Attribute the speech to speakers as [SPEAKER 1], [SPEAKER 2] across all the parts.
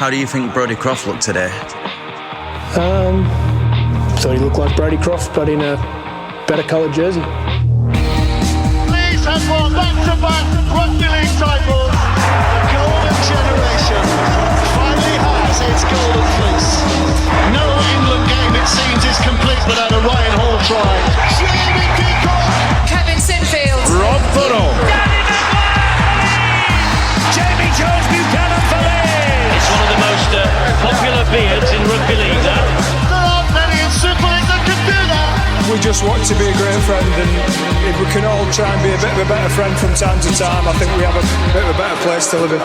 [SPEAKER 1] How do you think Brodie Croft looked today?
[SPEAKER 2] Thought he looked like Brodie Croft, but in a better coloured jersey.
[SPEAKER 3] Leeds have won back-to-back Rugby League titles. The golden generation finally has its golden fleece. No England game, it seems, is complete without a Ryan Hall try. Jamie Peacock.
[SPEAKER 4] Kevin Sinfield.
[SPEAKER 3] Rob Burrow.
[SPEAKER 5] Jamie Jones Buchanan for Leeds. It's one of the most popular beards in rugby league.
[SPEAKER 3] There aren't many in Super League that can do that.
[SPEAKER 2] We just want to be a great friend, and if we can all try and be a bit of a better friend from time to time, I think we have a bit of a better place to live in.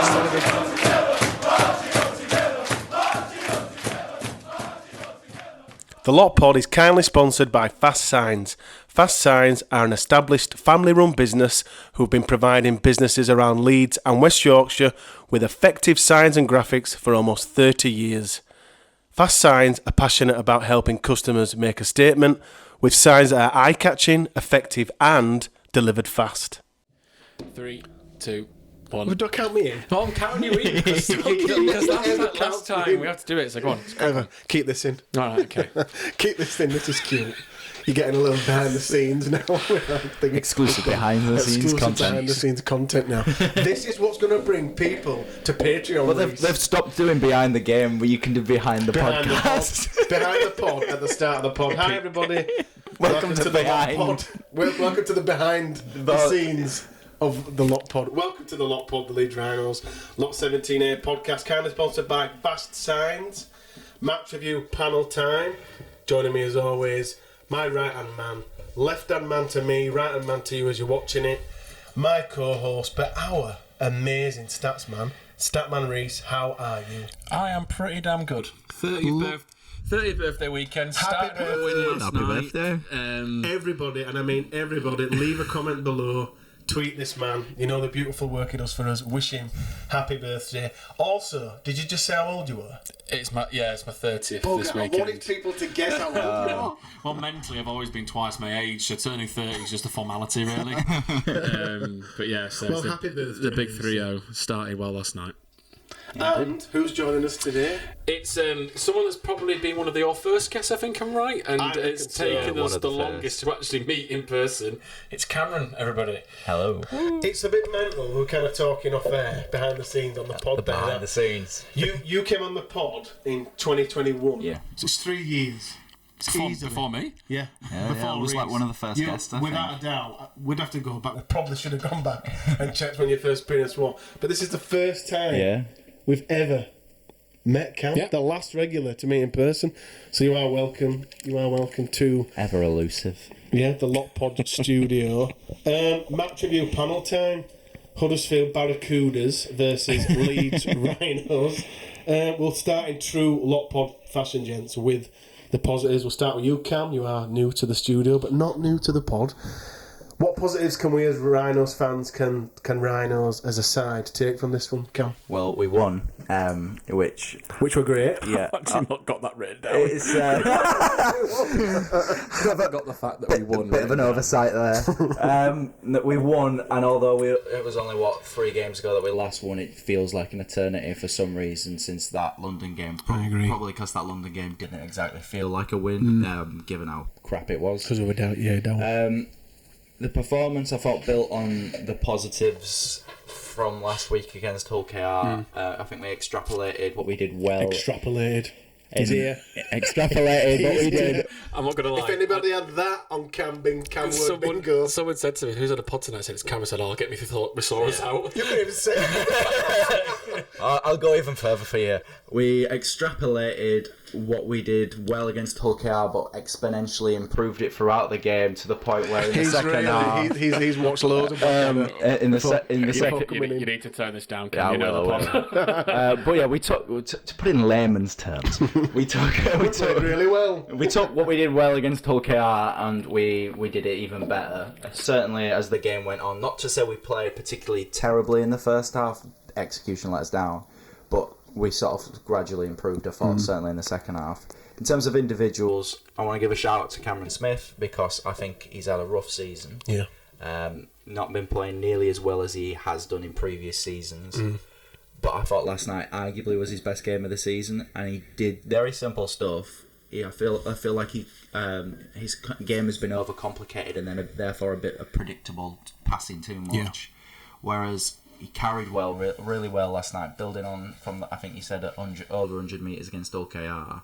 [SPEAKER 6] The Lot Pod is kindly sponsored by Fast Signs. Fast Signs are an established family-run business who've been providing businesses around Leeds and West Yorkshire with effective signs and graphics for almost 30 years. Fast Signs are passionate about helping customers make a statement with signs that are eye-catching, effective and delivered fast.
[SPEAKER 7] 3, 2, 1.
[SPEAKER 2] Well, don't count me in.
[SPEAKER 7] No, I'm counting you in because last time we have to do it. So go on.
[SPEAKER 2] Keep this in.
[SPEAKER 7] All right, okay.
[SPEAKER 2] Keep this in. This is cute. You're getting a little behind the scenes now.
[SPEAKER 8] Exclusive behind the scenes content.
[SPEAKER 2] Behind the scenes content now. This is what's going to bring people to Patreon.
[SPEAKER 8] Well, they've stopped doing behind the game, where you can do behind the podcast.
[SPEAKER 2] Behind the pod at the start of the pod. Hi everybody.
[SPEAKER 8] Welcome to
[SPEAKER 2] the
[SPEAKER 8] behind.
[SPEAKER 2] Lot Pod. Welcome to the behind the scenes of the Lot Pod. Welcome to the Lot Pod, the Leeds Rhinos Lot 17A podcast, kindly sponsored by Fast Signs. Match review panel time. Joining me as always, my right hand man, left hand man to me, right hand man to you as you're watching it. My co-host, but our amazing stats man, Statman Rhys. How are you?
[SPEAKER 7] I am pretty damn good. 30th birthday weekend.
[SPEAKER 2] Happy birthday.
[SPEAKER 8] Happy birthday.
[SPEAKER 2] Everybody, and I mean everybody, leave a comment below. Tweet this man. You know the beautiful work he does for us. Wish him happy birthday. Also, did you just say how old you were?
[SPEAKER 7] It's my 30th
[SPEAKER 2] Bugger,
[SPEAKER 7] this
[SPEAKER 2] I
[SPEAKER 7] weekend.
[SPEAKER 2] wanted people to guess how old you are.
[SPEAKER 9] Well, mentally, I've always been twice my age, so turning 30 is just a formality, really. But yeah, so
[SPEAKER 2] Well, happy birthday.
[SPEAKER 9] the big 3-0 started well last night.
[SPEAKER 2] And who's joining us today?
[SPEAKER 7] It's someone that's probably been one of your first guests, I think I'm right, and it's taken us the longest to actually meet in person. It's Cameron, everybody.
[SPEAKER 8] Hello.
[SPEAKER 2] It's a bit mental. We're kind of talking off air, behind the scenes on the pod.
[SPEAKER 8] Behind the scenes.
[SPEAKER 2] You came on the pod in 2021.
[SPEAKER 8] Yeah.
[SPEAKER 2] So it's 3 years.
[SPEAKER 9] Before me?
[SPEAKER 2] Yeah.
[SPEAKER 8] I was like one of the first guests, I
[SPEAKER 2] without a doubt. We'd have to go back. We probably should have gone back and checked when your first appearance was. But this is the first time we've ever met Cam, the last regular to meet in person. So you are welcome. You are welcome to
[SPEAKER 8] Ever elusive.
[SPEAKER 2] the Lot Pod studio. Match review panel time. Huddersfield Barracudas versus Leeds Rhinos. We'll start in true Lot Pod fashion, gents, with the positives. We'll start with you, Cam. You are new to the studio, but not new to the pod. What positives can we as Rhinos fans, can Rhinos as a side take from this one, Cam?
[SPEAKER 8] Well, we won, which
[SPEAKER 2] were great.
[SPEAKER 8] Yeah,
[SPEAKER 7] I've actually not got that written down.
[SPEAKER 8] it's
[SPEAKER 7] I've got the fact that we won.
[SPEAKER 8] bit of an oversight there. That we won, and although it was only 3 games ago that we last won, it feels like an eternity for some reason since that London game. Probably because that London game didn't exactly feel like a win, given how crap it was.
[SPEAKER 2] Because we were down.
[SPEAKER 8] The performance, I thought, built on the positives from last week against Hull KR. I think we extrapolated what we did well.
[SPEAKER 2] Extrapolated. He's here.
[SPEAKER 8] Extrapolated what we did.
[SPEAKER 7] I'm not going to lie.
[SPEAKER 2] If anybody had that on Cam Bingo.
[SPEAKER 7] Someone said to me, who's on a pod tonight? I said, it's Cameron. Said, I'll get me thesaurus out.
[SPEAKER 2] You couldn't even say
[SPEAKER 8] I'll go even further for you. We extrapolated what we did well against Hull KR, but exponentially improved it throughout the game to the point where in the second half...
[SPEAKER 2] He's watched loads of
[SPEAKER 8] in the second...
[SPEAKER 9] You need to turn this down, Cam. You know the pod.
[SPEAKER 8] But yeah, we took... To put it in layman's terms, we took
[SPEAKER 2] really well.
[SPEAKER 8] We took what we did well against Hull KR and we did it even better. Certainly as the game went on. Not to say we played particularly terribly in the first half. Execution let us down. But we sort of gradually improved, I thought, certainly in the second half. In terms of individuals, I want to give a shout out to Cameron Smith because I think he's had a rough season.
[SPEAKER 2] Yeah.
[SPEAKER 8] Not been playing nearly as well as he has done in previous seasons. but I thought last night arguably was his best game of the season, and he did very simple stuff. I feel like his game has been overcomplicated and then therefore a bit of predictable passing too much. Whereas he carried really well last night, building on from I think he said over 100 metres against OKR.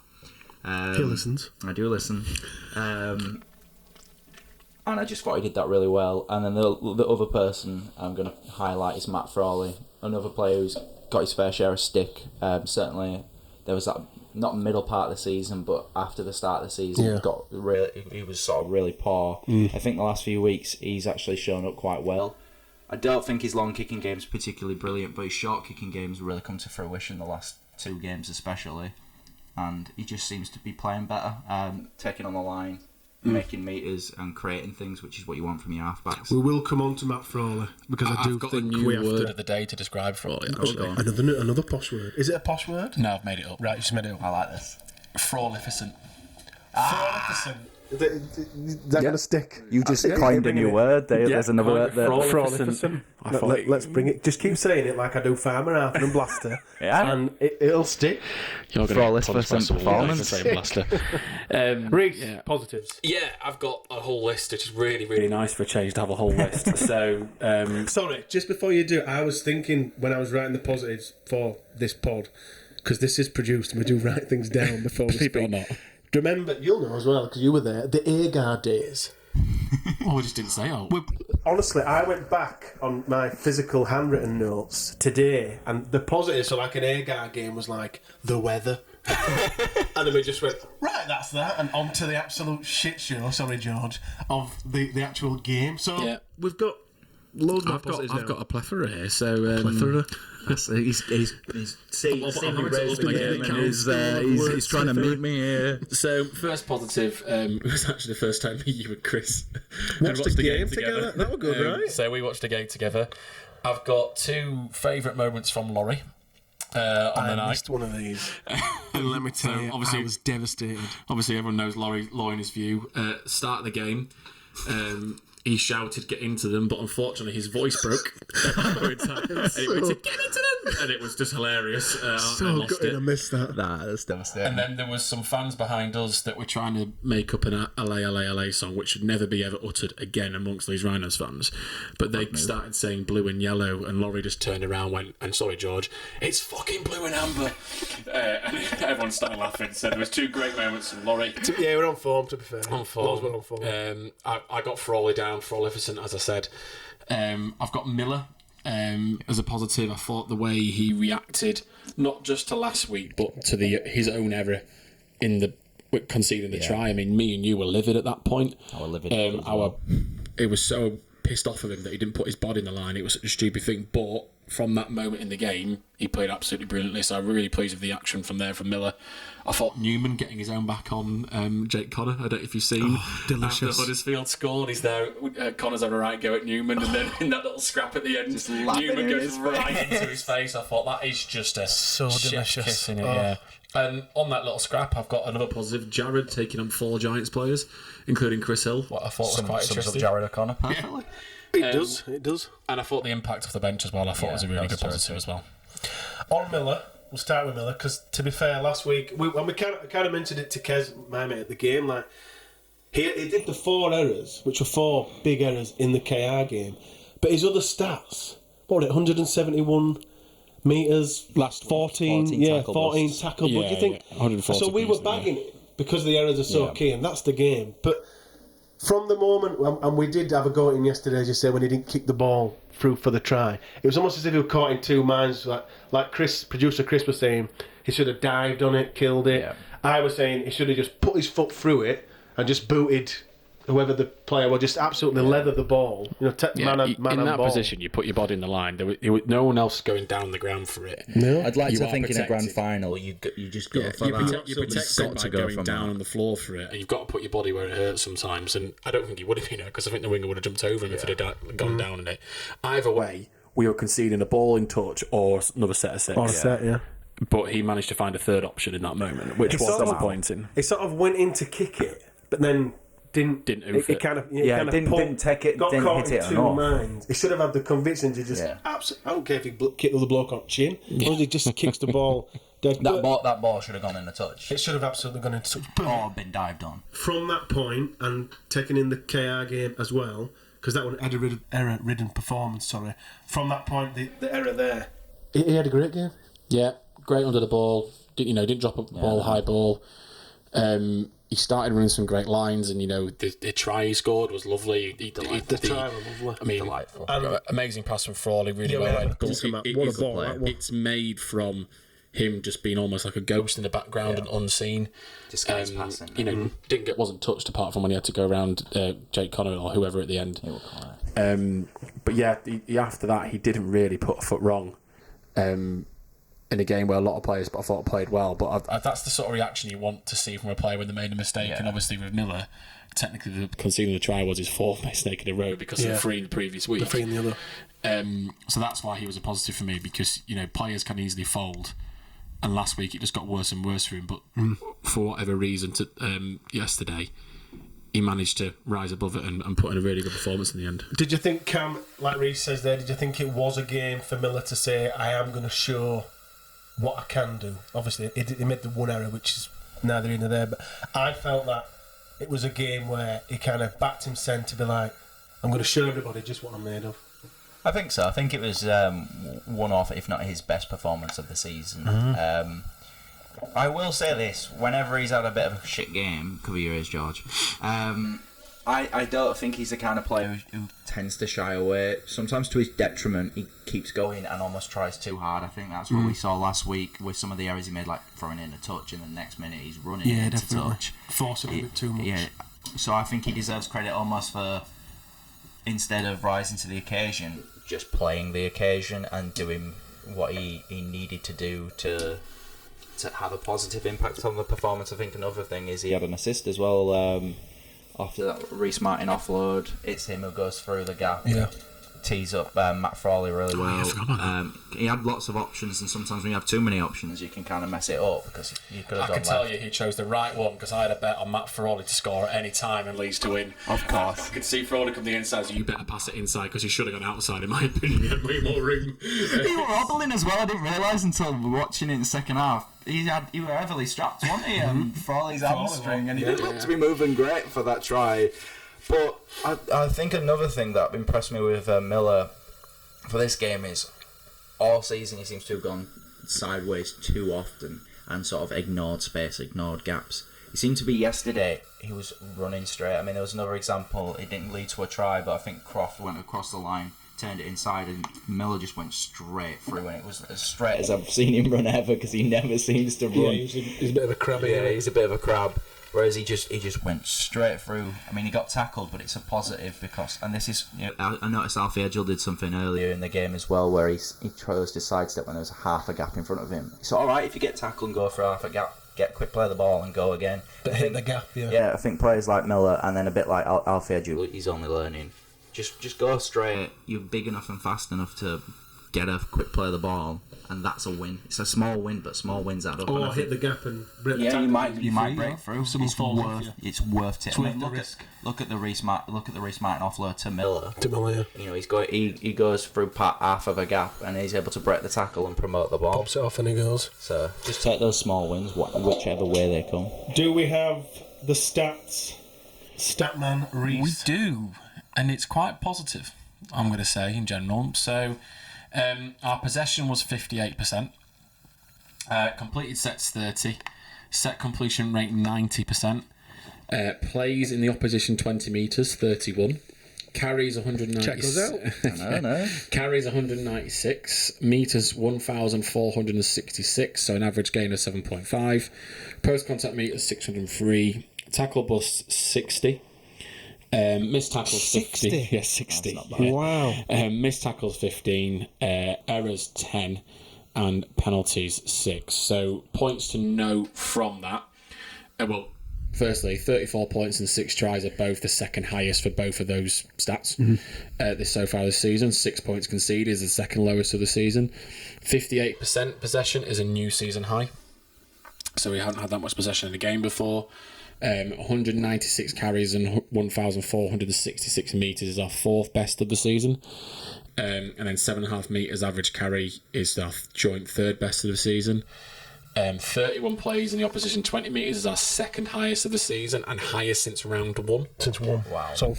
[SPEAKER 2] He listens.
[SPEAKER 8] I do listen. And I just thought he did that really well. And then the other person I'm going to highlight is Matt Frawley, another player who's got his fair share of stick. Certainly, there was that, not middle part of the season, but after the start of the season, he was sort of really poor. I think the last few weeks he's actually shown up quite well. I don't think his long kicking game's particularly brilliant, but his short kicking game's really come to fruition the last 2 games especially. And he just seems to be playing better, taking on the line, making meters and creating things, which is what you want from your halfbacks.
[SPEAKER 2] We will come on to Matt Frawley because I do think we have
[SPEAKER 9] word
[SPEAKER 2] to.
[SPEAKER 9] of the day to describe Frawley.
[SPEAKER 2] Another posh word. Is it a posh word?
[SPEAKER 9] No, I've made it up.
[SPEAKER 2] Right, you just made it up.
[SPEAKER 8] I like this.
[SPEAKER 9] Frawlificent.
[SPEAKER 2] Frawlificent. Is that going to stick?
[SPEAKER 8] You just coined a new word. There's another word there.
[SPEAKER 2] Frawlificent. Let's bring it. Just keep saying it like I do Farmer, Arthur and Blaster.
[SPEAKER 8] And
[SPEAKER 2] it'll stick.
[SPEAKER 9] You're going to performance. Blaster.
[SPEAKER 2] Rhys, positives.
[SPEAKER 7] Yeah, I've got a whole list, which is really, really nice for a change to have a whole list. So,
[SPEAKER 2] sorry, just before you do, I was thinking when I was writing the positives for this pod, because this is produced and we do write things down before we speak.
[SPEAKER 9] Or not.
[SPEAKER 2] Remember, you'll know as well because you were there. The Agar days.
[SPEAKER 9] Oh, we just didn't say.
[SPEAKER 2] Honestly, I went back on my physical handwritten notes today, and the positives for like an Agar game was like the weather, and then we just went right. That's that, and on to the absolute shit show. Sorry, George, of the actual game. So we've got loads of positives.
[SPEAKER 9] I've got a plethora here. So
[SPEAKER 2] plethora.
[SPEAKER 8] He's trying to meet me here.
[SPEAKER 9] So first positive was actually the first time you and Chris
[SPEAKER 2] watched the game together. That was good, right?
[SPEAKER 9] So we watched the game together. I've got 2 favourite moments from Laurie on the night.
[SPEAKER 2] I missed one of these. And let me tell you, obviously, I was devastated.
[SPEAKER 9] Obviously, everyone knows Laurie and his view. Start of the game. He shouted, "Get into them!" But unfortunately, his voice broke. And he went to "Get into them!" And it was just hilarious.
[SPEAKER 2] So good, I missed that.
[SPEAKER 8] Nah, that's devastating.
[SPEAKER 9] And then there was some fans behind us that were trying to make up an LA song, which should never be ever uttered again amongst Leeds Rhinos fans. But they started saying blue and yellow, and Laurie just turned around, and went, "And sorry, George, it's fucking blue and amber." And everyone started laughing. So there was 2 great moments from Laurie.
[SPEAKER 2] Yeah, we're on form. To be fair,
[SPEAKER 9] on form. I got Frawley down. Frolificent, as I said. I've got Miller as a positive. I thought the way he reacted, not just to last week, but to his own error in conceding the try. I mean, me and you were livid at that point.
[SPEAKER 8] I was livid.
[SPEAKER 9] It was so pissed off of him that he didn't put his body in the line. It was such a stupid thing. But from that moment in the game, he played absolutely brilliantly. So I'm really pleased with the action from Miller. I thought Newman getting his own back on Jake Connor. I don't know if you've seen.
[SPEAKER 2] Delicious.
[SPEAKER 9] After Huddersfield scored, he's there. Connor's having a right go at Newman, and then in that little scrap at the end, Newman goes right into his face. I thought that is just a
[SPEAKER 2] so delicious.
[SPEAKER 9] Kiss in it, yeah. And on that little scrap, I've got another positive. Jared taking on 4 Giants players, including Chris Hill. What I thought was quite interesting.
[SPEAKER 8] Jared O'Connor, perfectly.
[SPEAKER 2] Yeah. It does.
[SPEAKER 9] And I thought the impact of the bench as well. I thought was a really good positive as well.
[SPEAKER 2] On Miller, we'll start with Miller because, to be fair, last week when we kind of mentioned it to Kez, my mate, at the game, like he did the 4 errors, which were 4 big errors in the KR game, but his other stats, what was it, 171 metres, last 14 tackle.
[SPEAKER 9] Yeah,
[SPEAKER 2] what do you think?
[SPEAKER 9] 140.
[SPEAKER 2] So we were bagging it because the errors are so key, and that's the game. But from the moment, and we did have a go at him yesterday, as you say, when he didn't kick the ball through for the try, it was almost as if he was caught in 2 minds. Like producer Chris was saying, he should have dived on it, killed it. Yeah. I was saying he should have just put his foot through it and just booted whoever the player was, just absolutely leather the ball. You know, man
[SPEAKER 9] in that
[SPEAKER 2] ball.
[SPEAKER 9] position, you put your body in the line. There was no one else going down the ground for it.
[SPEAKER 2] No.
[SPEAKER 8] I'd like to think in a grand final, you just go for that.
[SPEAKER 9] You're protected by going down on the floor for it, and you've got to put your body where it hurts sometimes. And I don't think he would have, because I think the winger would have jumped over him if it had gone down in it. Either way, we were conceding a ball in touch or another set of 6.
[SPEAKER 2] Or a set, yeah.
[SPEAKER 9] But he managed to find a third option in that moment, which was disappointing.
[SPEAKER 2] He sort of went in to kick it, but then didn't
[SPEAKER 9] oof
[SPEAKER 2] it kind of
[SPEAKER 8] didn't take it,
[SPEAKER 2] got
[SPEAKER 8] didn't
[SPEAKER 2] caught
[SPEAKER 8] hit
[SPEAKER 2] in
[SPEAKER 8] it
[SPEAKER 2] two
[SPEAKER 8] enough.
[SPEAKER 2] minds. He should have had the conviction to just I don't care if he kicked the other bloke on the chin, as long as he just kicks the ball dead.
[SPEAKER 8] That ball should have gone in a touch.
[SPEAKER 2] It should have absolutely gone into touch.
[SPEAKER 8] Or been dived on.
[SPEAKER 2] From that point, and taking in the KR game as well, because that one had a error-ridden performance. Sorry. From that point, the error there. He had a great game.
[SPEAKER 9] Yeah, great under the ball. Didn't drop a ball, high ball. He started running some great lines, and the try he scored was lovely. The
[SPEAKER 2] try was lovely.
[SPEAKER 9] I mean, delightful. Amazing pass from Frawley, really well read.
[SPEAKER 2] What a ball that was.
[SPEAKER 9] It's made from him just being almost like a ghost in the background and unseen.
[SPEAKER 8] Disguise passing.
[SPEAKER 9] Wasn't touched apart from when he had to go around Jake Connor or whoever at the end. But yeah, after that he didn't really put a foot wrong. In a game where a lot of players, I thought, played well. But that's the sort of reaction you want to see from a player when they made a mistake. And obviously with Miller, technically conceding the try was his fourth mistake in a row because of the three in the previous week.
[SPEAKER 2] The three in the other.
[SPEAKER 9] So that's why he was a positive for me, because players can easily fold. And last week it just got worse and worse for him. But for whatever reason, yesterday he managed to rise above it and put in a really good performance in the end.
[SPEAKER 2] Did you think, Cam, like Rhys says there, did you think it was a game for Miller to say, I am going to show what I can do? Obviously, he made the one error, which is neither here nor there, but I felt that it was a game where he kind of backed himself to be like, I'm going to show everybody just what I'm made of.
[SPEAKER 8] I think so. I think it was one of, if not his best performance of the season. I will say this, whenever he's had a bit of a shit game, cover your ears, George, I don't think he's the kind of player who tends to shy away. Sometimes to his detriment, he keeps going and almost tries too hard. I think that's what we saw last week with some of the errors he made, like throwing in a touch, and the next minute he's running into touch.
[SPEAKER 2] Forcing a bit too much.
[SPEAKER 8] Yeah, so I think he deserves credit almost for, instead of rising to the occasion, just playing the occasion and doing what he needed to do to have a positive impact on the performance. I think another thing is he had an assist as well. After that Rhys Martin offload, it's him who goes through the gap.
[SPEAKER 2] Yeah.
[SPEAKER 8] Tees up Matt Frawley really well. He had lots of options, and sometimes when you have too many options, you can kind of mess it up, because you could have
[SPEAKER 9] I can tell you he chose the right one, because I had a bet on Matt Frawley to score at any time and Leeds to win.
[SPEAKER 8] Of course.
[SPEAKER 9] I could see Frawley come the inside, so you better pass it inside, because he should have gone outside, in my opinion. He had way more room.
[SPEAKER 8] He were hobbling as well. I didn't realise until watching it in the second half. He were heavily strapped, wasn't he? Frawley's hamstring, and he didn't look to be moving great for that try. But I think another thing that impressed me with Miller for this game is all season he seems to have gone sideways too often and sort of ignored space, ignored gaps. It seemed to be yesterday he was running straight. I mean, there was another example, it didn't lead to a try, but I think Croft went across the line, turned it inside, and Miller just went straight through, and it was as straight as I've seen him run ever, because he never seems to run.
[SPEAKER 2] Yeah, he's a bit of a crab.
[SPEAKER 8] Yeah, he's a bit of a crab. Whereas he just went straight through. I mean, he got tackled, but it's a positive because, and this is, I noticed Alfie Edgell did something earlier in the game as well, where he chose to sidestep when there was half a gap in front of him. So all right, if you get tackled and go for half a gap, get quick play the ball and go again.
[SPEAKER 2] But hit the gap, yeah.
[SPEAKER 8] Yeah, I think players like Miller and then a bit like Alfie Edgell, he's only learning. Just go straight. You're big enough and fast enough to get a quick play of the ball, and that's a win. It's a small win, but small wins add up.
[SPEAKER 2] Or hit the gap and break the tackle.
[SPEAKER 8] you might break through. It's worth it.
[SPEAKER 2] Worth the risk.
[SPEAKER 8] Look at the Rhys Martin offload to Miller. He goes through half of a gap, and he's able to break the tackle and promote the ball.
[SPEAKER 2] Pops it off and he goes.
[SPEAKER 8] So just take those small wins, whichever way they come.
[SPEAKER 2] Do we have the stats? Statman Rhys.
[SPEAKER 9] We do, and it's quite positive, I'm going to say, in general. So our possession was 58%. Completed sets 30. Set completion rate 90%. Plays in the opposition 20 metres, 31. Carries 190.
[SPEAKER 2] Check those out.
[SPEAKER 8] No.
[SPEAKER 9] Carries 196. Metres 1,466, so an average gain of 7.5. Post contact metres 603. Tackle bust 60. Missed tackles 50. Yeah, 60.
[SPEAKER 2] Wow.
[SPEAKER 9] Missed tackles 15. Errors 10. And penalties 6. So points to note from that. Firstly, 34 points and 6 tries are both the second highest for both of those stats so far this season. 6 points conceded is the second lowest of the season. 58% possession is a new season high. So we haven't had that much possession in a game before. 196 carries and 1,466 metres is our 4th best of the season. And then 7.5 metres average carry is our joint 3rd best of the season. 31 plays in the opposition 20 metres is our 2nd highest of the season and highest since round 1.
[SPEAKER 2] Wow. So,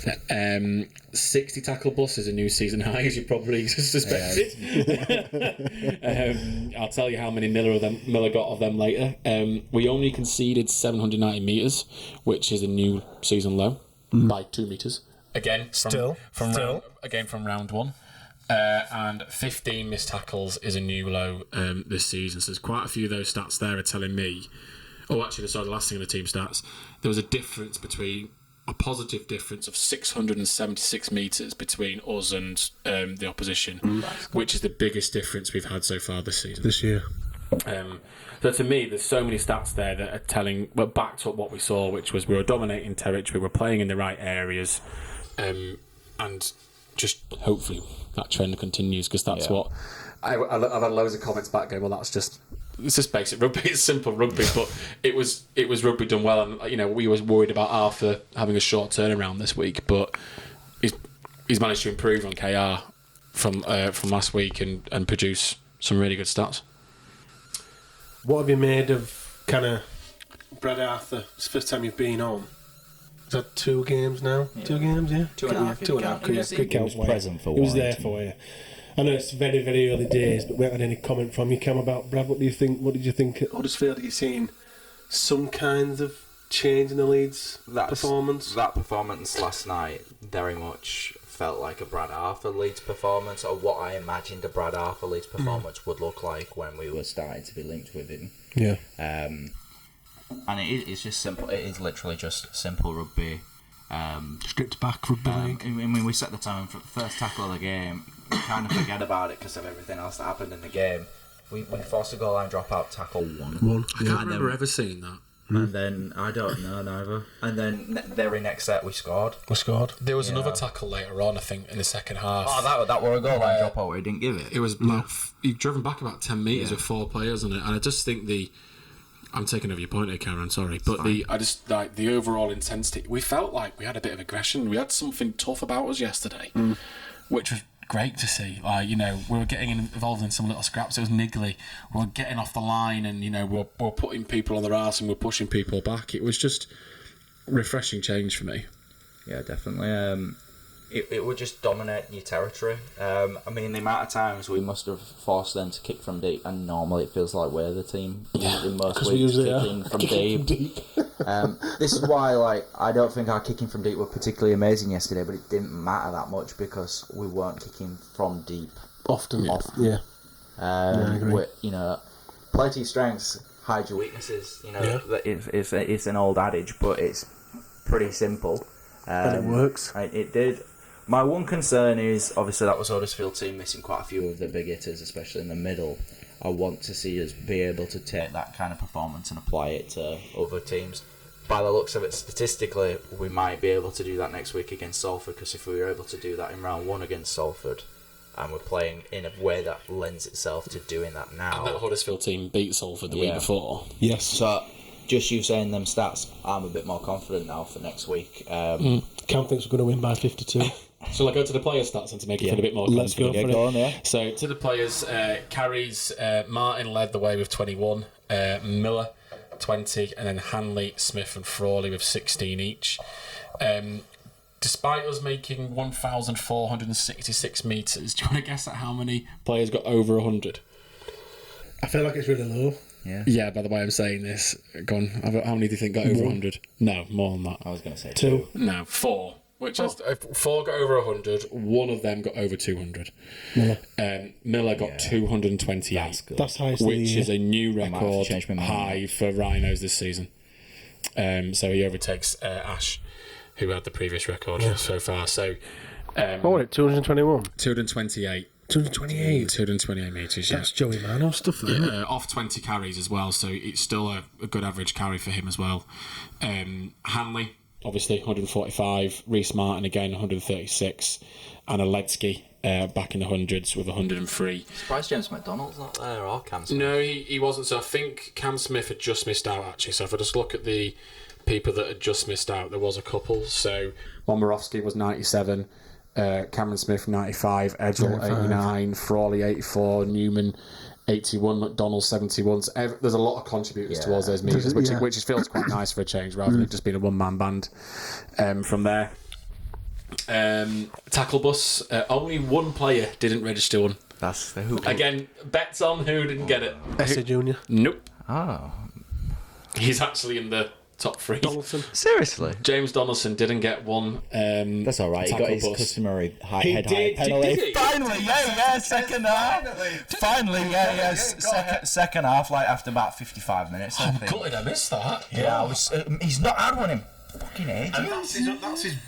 [SPEAKER 9] 60 tackle plus is a new season high, as you probably suspected. I'll tell you how many Miller got of them later. We only conceded 790 metres, which is a new season low by 2 metres. Again, from round 1. And 15 missed tackles is a new low this season. So there's quite a few of those stats there are telling me. Oh, actually, sorry, the last thing on the team stats. There was a positive difference of 676 metres between us and the opposition, which is the biggest difference we've had so far this season.
[SPEAKER 2] This year.
[SPEAKER 9] So to me, there's so many stats there that are backed up what we saw, which was we were dominating territory, we were playing in the right areas, and just hopefully that trend continues, because that's what I've had loads of comments back going, well, it's just basic rugby, it's simple rugby, but it was rugby done well, and we was worried about Arthur having a short turnaround this week, but he's managed to improve on KR from last week and produce some really good stats.
[SPEAKER 2] What have you made of kind of Brad Arthur? It's the first time you've been on. Is that 2 games now? Yeah. 2 games, yeah?
[SPEAKER 8] 2.5.
[SPEAKER 2] 2.5. Good count.
[SPEAKER 8] He was present for
[SPEAKER 2] He was
[SPEAKER 8] one.
[SPEAKER 2] there for you. I know it's very, very early days, but we haven't had any comment from you, Cam, about Brad. What do you think? What did you think at Huddersfield? Are you seeing some kinds of change in the Leeds performance?
[SPEAKER 8] That performance last night very much felt like a Brad Arthur Leeds performance, or what I imagined a Brad Arthur Leeds performance would look like when we were starting to be linked with him.
[SPEAKER 2] Yeah.
[SPEAKER 8] And it's just simple. It is literally just simple rugby.
[SPEAKER 2] Stripped back rugby league.
[SPEAKER 8] I mean, we set the tone for the first tackle of the game. We kind of forget about it because of everything else that happened in the game. We forced a goal line dropout, tackle 1.
[SPEAKER 9] I can't remember ever seeing that.
[SPEAKER 8] And then, I don't know neither. And then the very next set we scored.
[SPEAKER 9] There was another tackle later on, I think, in the second half.
[SPEAKER 8] Oh, that were a goal line dropout where he didn't give it.
[SPEAKER 9] It was he'd driven back about 10 metres with 4 players on it, and I just think I'm taking over your point here, Karen, sorry, but the overall intensity, we felt like we had a bit of aggression. We had something tough about us yesterday, which was great to see. We were getting involved in some little scraps. It was niggly. We were getting off the line, and we were putting people on their arse and we were pushing people back. It was just refreshing change for me.
[SPEAKER 8] Yeah, definitely. It would just dominate your territory. I mean, the amount of times we must have forced them to kick from deep, and normally it feels like we're the team in most weeks kicking from deep. This is why, I don't think our kicking from deep were particularly amazing yesterday, but it didn't matter that much because we weren't kicking from deep often.
[SPEAKER 2] Yeah.
[SPEAKER 8] I agree. Play to your strengths, hide your weaknesses. It's an old adage, but it's pretty simple.
[SPEAKER 2] And it works.
[SPEAKER 8] It did. My one concern is, obviously, that was Huddersfield team missing quite a few of the big hitters, especially in the middle. I want to see us be able to take that kind of performance and apply it to other teams. By the looks of it, statistically, we might be able to do that next week against Salford, because if we were able to do that in round 1 against Salford, and we're playing in a way that lends itself to doing that now.
[SPEAKER 9] And that Huddersfield team beat Salford the week before.
[SPEAKER 2] Yes.
[SPEAKER 8] So, just you saying them stats, I'm a bit more confident now for next week.
[SPEAKER 2] Cam thinks we're going to win by 52.
[SPEAKER 9] Shall I go to the players' stats and to make it feel a bit more confident?
[SPEAKER 2] Let's go for it.
[SPEAKER 9] So, to the players, carries, Martin led the way with 21, Miller 20, and then Hanley, Smith and Frawley with 16 each. Despite us making 1,466 metres, do you want to guess at how many players got over 100?
[SPEAKER 2] I feel like it's really low.
[SPEAKER 9] Yeah, by the way I'm saying this, go on, how many do you think got over 100? No, more than that.
[SPEAKER 8] I was going to say
[SPEAKER 2] 2.
[SPEAKER 9] No, 4. Which is 4 got over 100, 1 of them got over 200. Miller got 228.
[SPEAKER 2] That's highest
[SPEAKER 9] which is a new record high for Rhinos this season. So he overtakes Ash, who had the previous record so far. So,
[SPEAKER 2] 221?
[SPEAKER 9] 228.
[SPEAKER 2] 228
[SPEAKER 9] metres,
[SPEAKER 2] That's Joey Mano stuff,
[SPEAKER 9] off 20 carries as well, so it's still a good average carry for him as well. Hanley, obviously 145, Rhys Martin again 136, and Aletsky back in the hundreds with 103.
[SPEAKER 8] Surprised James McDonald's not there, or Cam Smith?
[SPEAKER 9] No, he wasn't. So I think Cam Smith had just missed out actually. So if I just look at the people that had just missed out, there was a couple. So Momorowski was 97, Cameron Smith 95, Edgell 89, Frawley 84, Newman 81, McDonald 71. So there's a lot of contributors towards those meters, which feels quite nice for a change rather than it just being a one-man band from there. Tackle bus, only one player didn't register one.
[SPEAKER 8] That's the who.
[SPEAKER 9] Again, bets on who didn't get it.
[SPEAKER 6] Essie Junior.
[SPEAKER 9] Nope.
[SPEAKER 8] Oh.
[SPEAKER 9] He's actually in the top 3.
[SPEAKER 6] Donaldson.
[SPEAKER 8] Seriously?
[SPEAKER 9] James Donaldson didn't get one.
[SPEAKER 4] That's all right. He got his customary head high
[SPEAKER 6] penalty.
[SPEAKER 4] penalty. Finally, second half. Finally, second half, like after about 55 minutes. I think.
[SPEAKER 9] Gutted I missed that.
[SPEAKER 4] Yeah, I was. He's not had one in fucking ages.
[SPEAKER 2] And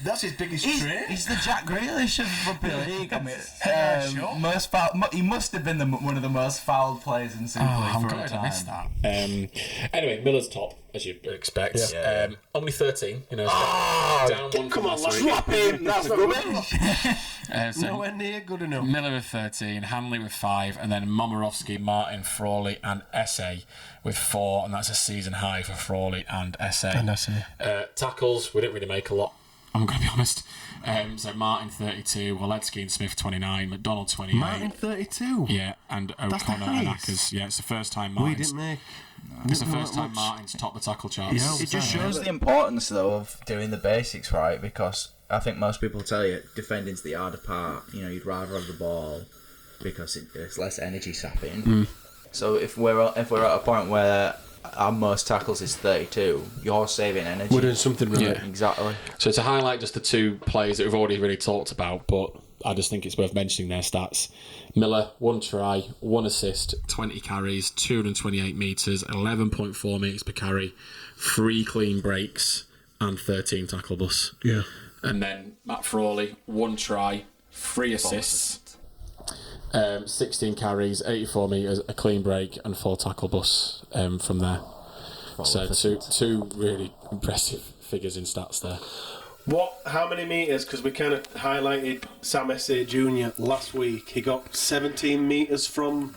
[SPEAKER 2] that's his biggest trait.
[SPEAKER 4] He's the Jack Grealish of rugby league. I mean, most foul, he must have been one of the most fouled players in Super League for a time.
[SPEAKER 9] I missed that. Anyway, Miller's top, as you'd expect.
[SPEAKER 4] Yeah.
[SPEAKER 9] Only 13. Down one.
[SPEAKER 2] Come on,
[SPEAKER 9] last
[SPEAKER 2] swap him. That's rubbish.
[SPEAKER 9] So
[SPEAKER 2] Nowhere near good enough.
[SPEAKER 9] Miller with 13, Hanley with 5, and then Momorowski, Martin, Frawley, and Essay with 4, and that's a season high for Frawley and Essay. Tackles, we didn't really make a lot, I'm going to be honest. So Martin 32, Walensky and Smith 29, McDonald 28.
[SPEAKER 2] Martin 32?
[SPEAKER 9] Yeah, and O'Connor and Ackers. Yeah, it's the first time Martin's...
[SPEAKER 2] We didn't make...
[SPEAKER 9] It's the first time Martin's topped the tackle charts.
[SPEAKER 4] Yeah, it just shows the importance, though, of doing the basics right, because I think most people tell you defending's the harder part. You'd rather have the ball because it's less energy sapping. So if we're at a point where our most tackles is 32, you're saving energy.
[SPEAKER 6] We're doing something right.
[SPEAKER 9] Yeah.
[SPEAKER 4] Exactly.
[SPEAKER 9] So to highlight just the 2 players that we've already really talked about, but I just think it's worth mentioning their stats. Miller, 1 try, 1 assist, 20 carries, 228 metres, 11.4 metres per carry, 3 clean breaks, and 13 tackle bus.
[SPEAKER 6] Yeah.
[SPEAKER 9] And then Matt Frawley, 1 try, 3 assists, 16 carries, 84 metres, a clean break, and 4 tackle bus from there. So two really impressive figures in stats there.
[SPEAKER 2] How many metres? Because we kind of highlighted Sam Essay Jr. last week. He got 17 metres from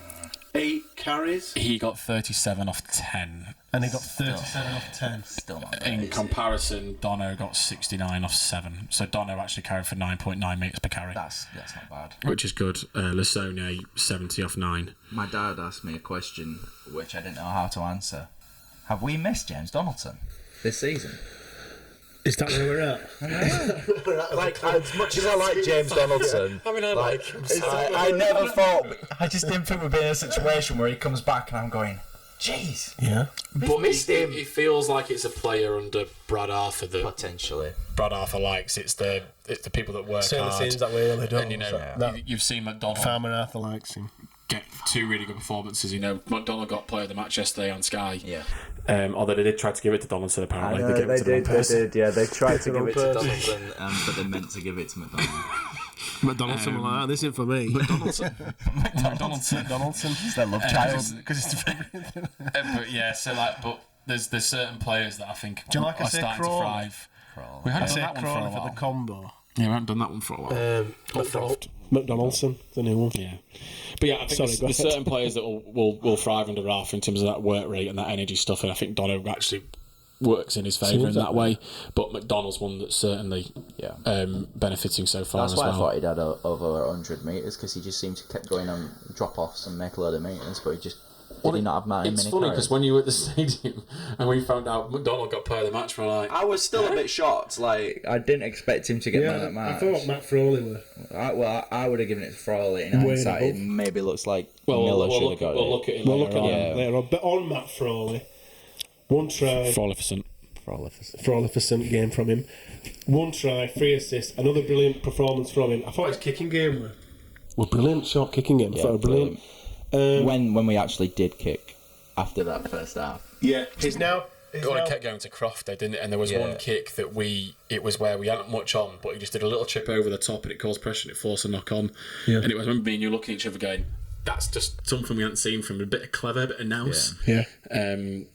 [SPEAKER 2] 8 carries.
[SPEAKER 9] He got 37 off 10.
[SPEAKER 2] And he got 37 off 10.
[SPEAKER 4] Still not
[SPEAKER 9] In comparison, Dono got 69 off 7. So Dono actually carried for 9.9 metres per carry.
[SPEAKER 4] That's not bad.
[SPEAKER 9] Which is good. Lasone, 70 off 9.
[SPEAKER 4] My dad asked me a question which I didn't know how to answer. Have we missed James Donaldson this season?
[SPEAKER 6] Is that where we're at?
[SPEAKER 4] Like, as much as I like James Donaldson,
[SPEAKER 9] I mean, I like him.
[SPEAKER 4] I never thought. I just didn't think we'd be in a situation where he comes back and I'm going, jeez.
[SPEAKER 6] Yeah.
[SPEAKER 9] But it feels like it's a player under Brad Arthur that
[SPEAKER 4] Potentially.
[SPEAKER 9] Brad Arthur likes. It's the people that work
[SPEAKER 2] Certainly
[SPEAKER 9] hard.
[SPEAKER 2] seems that way. They don't.
[SPEAKER 9] And you've seen McDonald
[SPEAKER 6] Farmer Arthur likes him.
[SPEAKER 9] get 2 really good performances. McDonald got player of the match yesterday on Sky.
[SPEAKER 4] Yeah.
[SPEAKER 9] Although they did try to give it to Donaldson, apparently.
[SPEAKER 8] They did. Yeah, they tried to give it to
[SPEAKER 4] Donaldson, but they meant to give it to McDonald.
[SPEAKER 6] McDonaldson were like, this isn't for me.
[SPEAKER 9] Donaldson.
[SPEAKER 6] Donaldson. It's their love child. Because it's
[SPEAKER 9] But yeah, but there's certain players that I think
[SPEAKER 6] Do you like
[SPEAKER 9] are
[SPEAKER 6] I say
[SPEAKER 9] starting
[SPEAKER 6] Crawley?
[SPEAKER 9] to thrive. We haven't done that one for a while.
[SPEAKER 6] For the combo.
[SPEAKER 9] Yeah, we haven't done that one for a while.
[SPEAKER 6] McDonaldson, the new one.
[SPEAKER 9] Yeah. But yeah, I think there's certain players that will thrive under Arthur in terms of that work rate and that energy stuff, and I think Dono actually works in his favour in that way. But McDonald's one that's certainly benefiting so far as well.
[SPEAKER 8] That's why I thought he'd had over 100 metres, because he just seemed to keep going on drop-offs and make a load of metres, but he just did not have many
[SPEAKER 9] It's funny because when you were at the stadium and we found out McDonald got player of the match, we're like...
[SPEAKER 8] I was still a bit shocked. Like, I didn't expect him to get man of the match.
[SPEAKER 6] I thought Matt Frawley were.
[SPEAKER 8] I would have given it to Frawley. In hindsight, it maybe looks like Miller should have got it.
[SPEAKER 9] We'll look at him
[SPEAKER 6] later on. But on Matt Frawley, 1 try... Frolificent game from him. 1 try, 3 assists, another brilliant performance from him. I thought his kicking game were brilliant, short kicking game. I thought it were brilliant.
[SPEAKER 8] When we actually did kick after that first half.
[SPEAKER 2] Yeah, he's now
[SPEAKER 9] kept going to Croft, though, didn't it? And there was one kick that it was where we hadn't much on, but he just did a little chip over the top and it caused pressure and it forced a knock on. Yeah. And it was, I remember me and you looking at each other going, that's just something we hadn't seen from him. A bit of clever, a bit of nous.
[SPEAKER 6] Yeah.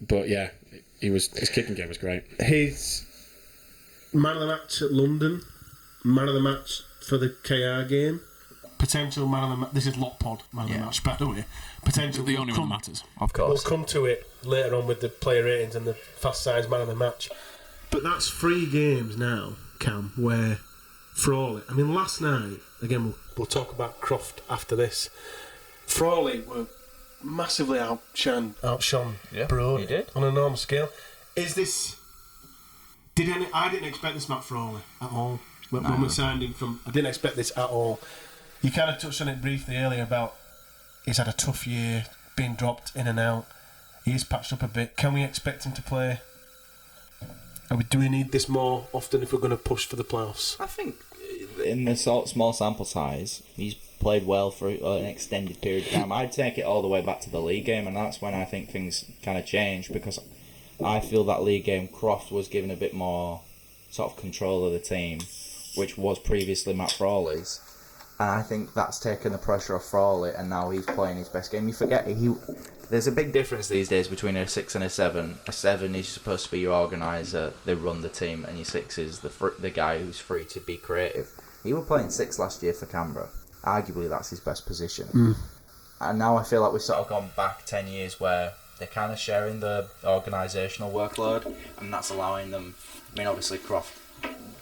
[SPEAKER 9] But yeah, his kicking game was great.
[SPEAKER 6] His man of the match at London, man of the match for the KR game, potential man of the match. This is Lot Pod man of the match, by the way. Potential
[SPEAKER 9] the only one that matters.
[SPEAKER 4] Of course.
[SPEAKER 2] We'll come to it later on with the player ratings and the fast signs man of the match. But that's 3 games now, Cam, where Frawley... I mean, last night, again, we'll talk about Croft after this. Frawley were massively outshone Brody
[SPEAKER 8] he did.
[SPEAKER 2] on an enormous scale. Is this... I didn't expect this Matt Frawley at all. When we signed him from... I didn't expect this at all. You kind of touched on it briefly earlier about he's had a tough year, being dropped in and out. He's patched up a bit. Can we expect him to play... Do we need this more often if we're going to push for the playoffs?
[SPEAKER 8] I think in the small sample size, he's played well for an extended period of time. I'd take it all the way back to the league game, and that's when I think things kind of changed, because I feel that league game, Croft was given a bit more sort of control of the team, which was previously Matt Frawley's. And I think that's taken the pressure off Frawley, and now he's playing his best game. You forget, there's a big difference these days between a 6 and a 7. A 7 is supposed to be your organiser, they run the team, and your 6 is the guy who's free to be creative. He was playing 6 last year for Canberra. Arguably, that's his best position. And now I feel like we've sort of gone back 10 years where they're kind of sharing the organisational workload, and that's allowing them... I mean, obviously, Croft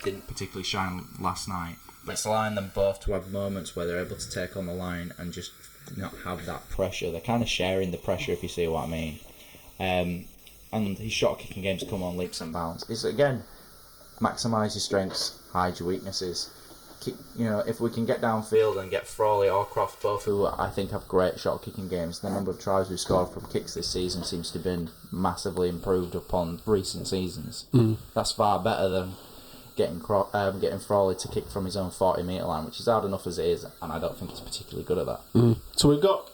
[SPEAKER 8] didn't particularly shine last night, but it's allowing them both to have moments where they're able to take on the line and just not have that pressure. They're kind of sharing the pressure, if you see what I mean. And his shot kicking games come on leaps and bounds. It's, again, maximise your strengths, hide your weaknesses. If we can get downfield and get Frawley or Croft, both who I think have great shot kicking games, the number of tries we've scored from kicks this season seems to have been massively improved upon recent seasons. That's far better than getting Frawley to kick from his own 40-metre line, which is hard enough as it is, and I don't think he's particularly good at that.
[SPEAKER 2] So we've got...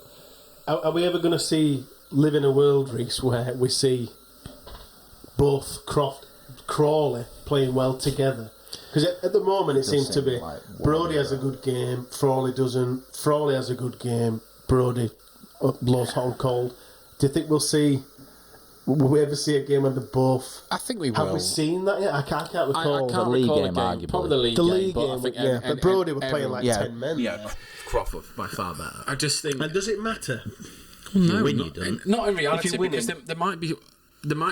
[SPEAKER 2] Are we ever going to live in a world, Rhys, where we see both Crawley playing well together? Because at the moment it seems to be Brody has a good game, Frawley doesn't. Frawley has a good game, Brody blows hot and cold. Do you think will we ever see a game where they're both...
[SPEAKER 9] I think we will.
[SPEAKER 2] Have we seen that yet? I can't recall.
[SPEAKER 9] I can't recall a game, arguably. Probably the league game.
[SPEAKER 2] I think, but Brody were playing like 10 men.
[SPEAKER 4] Yeah, Croft by far better.
[SPEAKER 9] I just think...
[SPEAKER 2] And does it matter?
[SPEAKER 9] No,
[SPEAKER 4] win, you don't.
[SPEAKER 9] Not in reality, because there might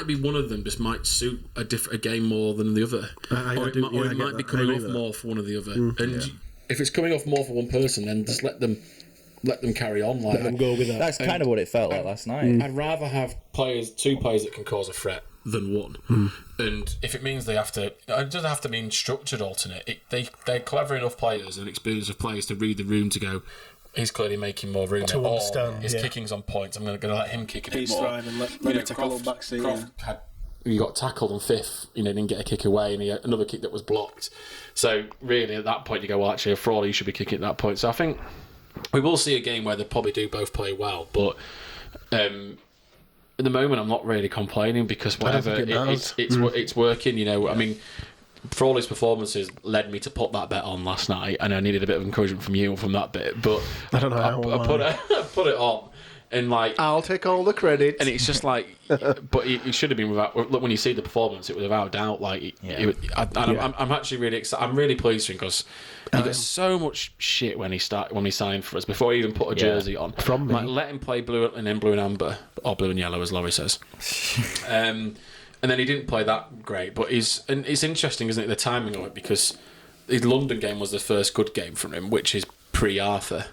[SPEAKER 9] be one of them just might suit a game more than the other, or it might be coming off more for one or the other. If it's coming off more for one person, then just let them carry on. Let
[SPEAKER 2] them go with that.
[SPEAKER 8] That's kind of what it felt like last night.
[SPEAKER 7] I'd rather have two players that can cause a threat than one. And if it means they have to, it doesn't have to mean structured alternate. They're clever enough players and experienced enough players to read the room to go, he's clearly making more room.
[SPEAKER 2] To understand,
[SPEAKER 7] his kicking's on point. I'm going to let him kick a bit
[SPEAKER 2] he's
[SPEAKER 7] more.
[SPEAKER 2] Thriving, let him take a little back seat.
[SPEAKER 7] He got tackled on 5th, didn't get a kick away, and he had another kick that was blocked. So really, at that point, you go, well, actually, a Frawley should be kicking at that point. So I think we will see a game where they probably do both play well, but at the moment, I'm not really complaining because whatever it's working. I mean, Frawley's performances led me to put that bet on last night, and I needed a bit of encouragement from you from that bit. But
[SPEAKER 2] I don't know how
[SPEAKER 7] I put it on. And
[SPEAKER 2] I'll take all the credit.
[SPEAKER 7] And it's just but it should have been without. Look, when you see the performance, it was without doubt. I'm actually really excited. I'm really pleased for him because he got so much shit when he signed for us before he even put a jersey on.
[SPEAKER 2] From me,
[SPEAKER 7] let him play blue and then blue and amber or blue and yellow, as Laurie says. And then he didn't play that great. But it's interesting, isn't it, the timing of it, because his London game was the first good game from him, which is pre-Arthur.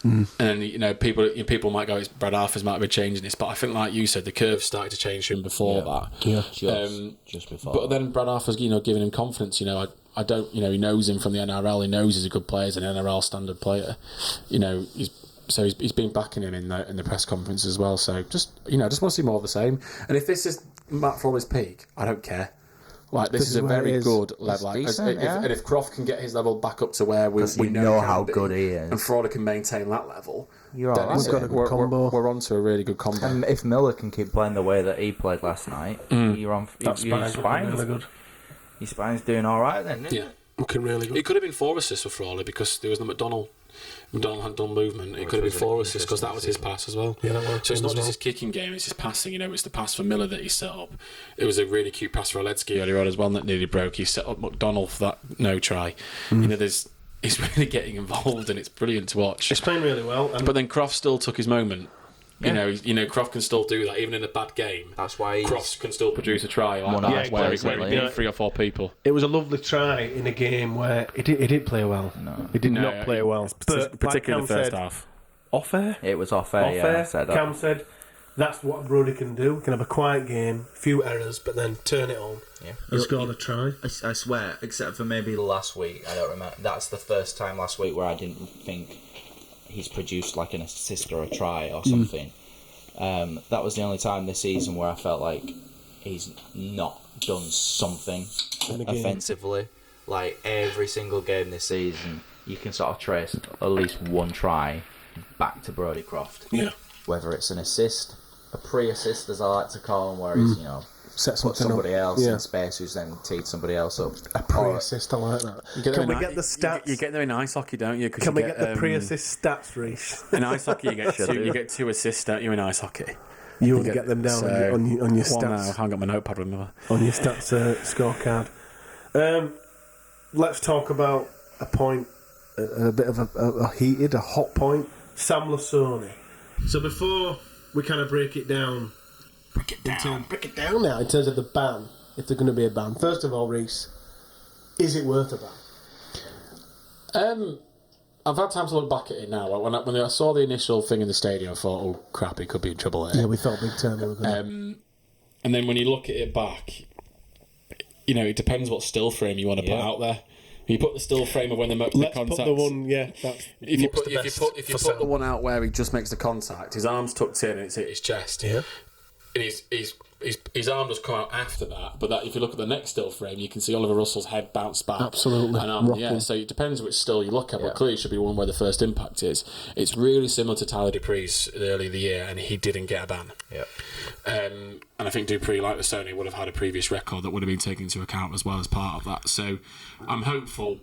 [SPEAKER 7] And people might go, Brad Arthur's might be changing this, but I think, like you said, the curve started to change for him before that.
[SPEAKER 8] Yeah, just before.
[SPEAKER 7] But then Brad Arthur's giving him confidence. I don't. He knows him from the NRL. He knows he's a good player, he's an NRL standard player. He's been backing him in the press conference as well. So just want to see more of the same. And if this is Matt Frawley's peak, I don't care. This is a very good level. And if Croft can get his level back up to where we
[SPEAKER 8] know how good he is,
[SPEAKER 7] and Frawley can maintain that level,
[SPEAKER 2] we've got a good combo.
[SPEAKER 7] We're on to a really good combo.
[SPEAKER 8] And if Miller can keep playing the way that he played last night, you're on. Your spine's really good. Your spine's doing all right then. Isn't it?
[SPEAKER 2] Looking really good.
[SPEAKER 7] It could have been 4 assists for Frawley because there was the McDonald had done movement. It could have been 4 assists because that was his pass as well.
[SPEAKER 2] Yeah, that worked.
[SPEAKER 7] So it's not just his kicking game; it's his passing. It's the pass for Miller that he set up. It was a really cute pass for Oledsky earlier on as well that nearly broke. He set up McDonald for that no try. He's really getting involved, and it's brilliant to watch.
[SPEAKER 2] He's playing really well.
[SPEAKER 7] But then Croft still took his moment Croft can still do that even in a bad game.
[SPEAKER 8] That's why
[SPEAKER 7] Croft can still produce a try like
[SPEAKER 8] One
[SPEAKER 7] that, where he
[SPEAKER 8] exactly.
[SPEAKER 7] beat 3 or 4 people.
[SPEAKER 2] It was a lovely try in a game where he didn't play well.
[SPEAKER 8] No.
[SPEAKER 2] He did not play well. But
[SPEAKER 9] Particularly
[SPEAKER 2] like
[SPEAKER 9] the first
[SPEAKER 2] said,
[SPEAKER 9] half.
[SPEAKER 2] Off air.
[SPEAKER 8] It was off air, yeah. I said that.
[SPEAKER 2] Cam said that's what Brody can do. He can have a quiet game, few errors, but then turn it on.
[SPEAKER 8] Yeah.
[SPEAKER 2] And score a try.
[SPEAKER 8] I swear, except for maybe last week, I don't remember. That's the first time last week where I didn't think he's produced like an assist or a try or something. That was the only time this season where I felt like he's not done something offensively. Like every single game this season, you can sort of trace at least one try back to Brodie Croft.
[SPEAKER 2] Yeah.
[SPEAKER 8] Whether it's an assist, a pre-assist as I like to call him, where he's
[SPEAKER 2] Set
[SPEAKER 8] put somebody else in space who's then teed somebody else up.
[SPEAKER 2] A pre-assist, I like that. Can we get the stats?
[SPEAKER 9] You get there in ice hockey, don't you?
[SPEAKER 2] Can we get the pre-assist stats, Rhys?
[SPEAKER 9] In ice hockey, you get 2 assists, don't you? In ice hockey,
[SPEAKER 2] You want to get them down on your stats.
[SPEAKER 9] Well, no, I haven't got my notepad with me.
[SPEAKER 2] On your stats scorecard. Let's talk about a point, a bit of a hot point. Sam Lasoni. So before we kind of break it down now in terms of the ban, if there's going to be a ban. First of all, Rhys, is it worth a ban?
[SPEAKER 7] I've had time to look back at it now. When I saw the initial thing in the stadium, I thought, oh crap, he could be in trouble here.
[SPEAKER 2] Yeah, we thought big time.
[SPEAKER 7] And then when you look at it back, it depends what still frame you want to put out there. If you put the still frame of when they make the contact.
[SPEAKER 2] Put the one,
[SPEAKER 7] If you put the one out where he just makes the contact, his arm's tucked in and it's hit his chest.
[SPEAKER 2] Yeah.
[SPEAKER 7] And his arm does come out after that, but if you look at the next still frame, you can see Oliver Russell's head bounce back.
[SPEAKER 2] Absolutely.
[SPEAKER 7] And so it depends which still you look at, but clearly it should be one where the first impact is. It's really similar to Tyler Dupree's early in the year, and he didn't get a ban.
[SPEAKER 8] Yeah.
[SPEAKER 7] And I think Dupree, like Lasoni, would have had a previous record that would have been taken into account as well as part of that. So I'm hopeful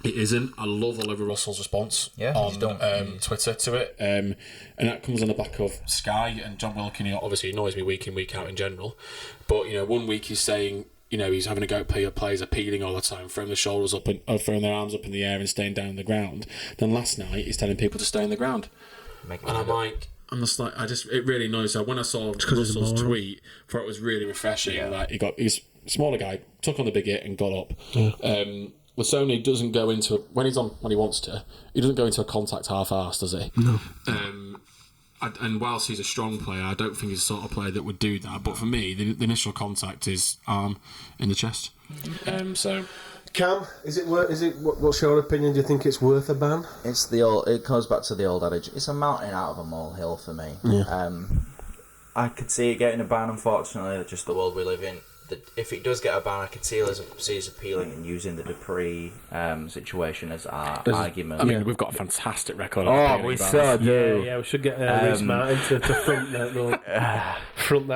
[SPEAKER 7] it isn't. I love Oliver Russell's response on Twitter to it. And that comes on the back of Sky and John Wilkin. Obviously annoys me week in, week out in general. But, 1 week he's saying, he's having a go at players appealing all the time, throwing their shoulders up and throwing their arms up in the air and staying down on the ground. Then last night he's telling people to stay on the ground. It really annoys me. When I saw Russell's tweet, I thought it was really refreshing. Yeah. Like he's a smaller guy, took on the big hit and got up. Yeah. Lasoni doesn't go into when he wants to. He doesn't go into a contact half-arse, does he?
[SPEAKER 2] No.
[SPEAKER 7] And whilst he's a strong player, I don't think he's the sort of player that would do that. But for me, the initial contact is arm in the chest. So,
[SPEAKER 2] Cam, what's your opinion? Do you think it's worth a ban?
[SPEAKER 8] It goes back to the old adage. It's a mountain out of a molehill for me.
[SPEAKER 2] Yeah.
[SPEAKER 8] I could see it getting a ban. Unfortunately, just the world we live in. If it does get a ban, I could see it appealing and using the Dupree situation as our argument.
[SPEAKER 9] I mean, we've got a fantastic record.
[SPEAKER 8] We so do.
[SPEAKER 2] Yeah, we should get Rhys Martin to front that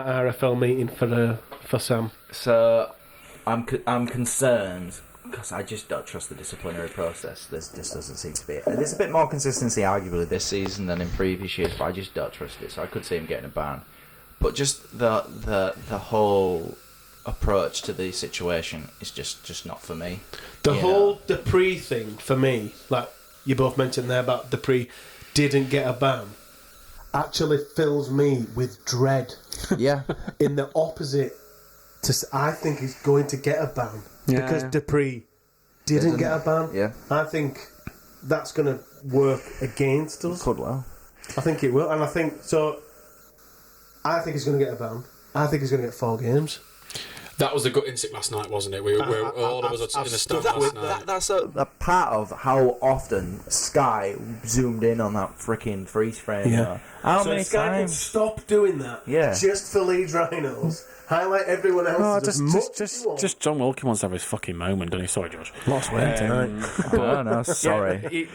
[SPEAKER 2] RFL meeting for Sam.
[SPEAKER 8] So I'm concerned because I just don't trust the disciplinary process. This doesn't seem to be. There's a bit more consistency, arguably, this season than in previous years, but I just don't trust it. So I could see him getting a ban. But just the whole approach to the situation is just not for me.
[SPEAKER 2] The whole Dupree thing for me, like you both mentioned there about Dupree didn't get a ban, actually fills me with dread.
[SPEAKER 8] Yeah.
[SPEAKER 2] In the opposite, I think he's going to get a ban because Dupree didn't get a ban.
[SPEAKER 8] Yeah.
[SPEAKER 2] I think that's going to work against us.
[SPEAKER 8] Could well.
[SPEAKER 2] I think it will, and I think so. I think he's going to get a ban. I think he's going to get 4 games.
[SPEAKER 7] That was the gut instinct last night, wasn't it? All of us in the stand last night.
[SPEAKER 8] That's a part of how often Sky zoomed in on that freaking freeze frame.
[SPEAKER 2] Yeah.
[SPEAKER 8] How many
[SPEAKER 2] Sky
[SPEAKER 8] times?
[SPEAKER 2] Can stop doing that.
[SPEAKER 8] Yeah.
[SPEAKER 2] Just for Leeds Rhinos. Highlight everyone else.
[SPEAKER 9] Just John Wilkin wants to have his fucking moment, doesn't he? Sorry, George.
[SPEAKER 2] Lost weight tonight.
[SPEAKER 8] No, sorry.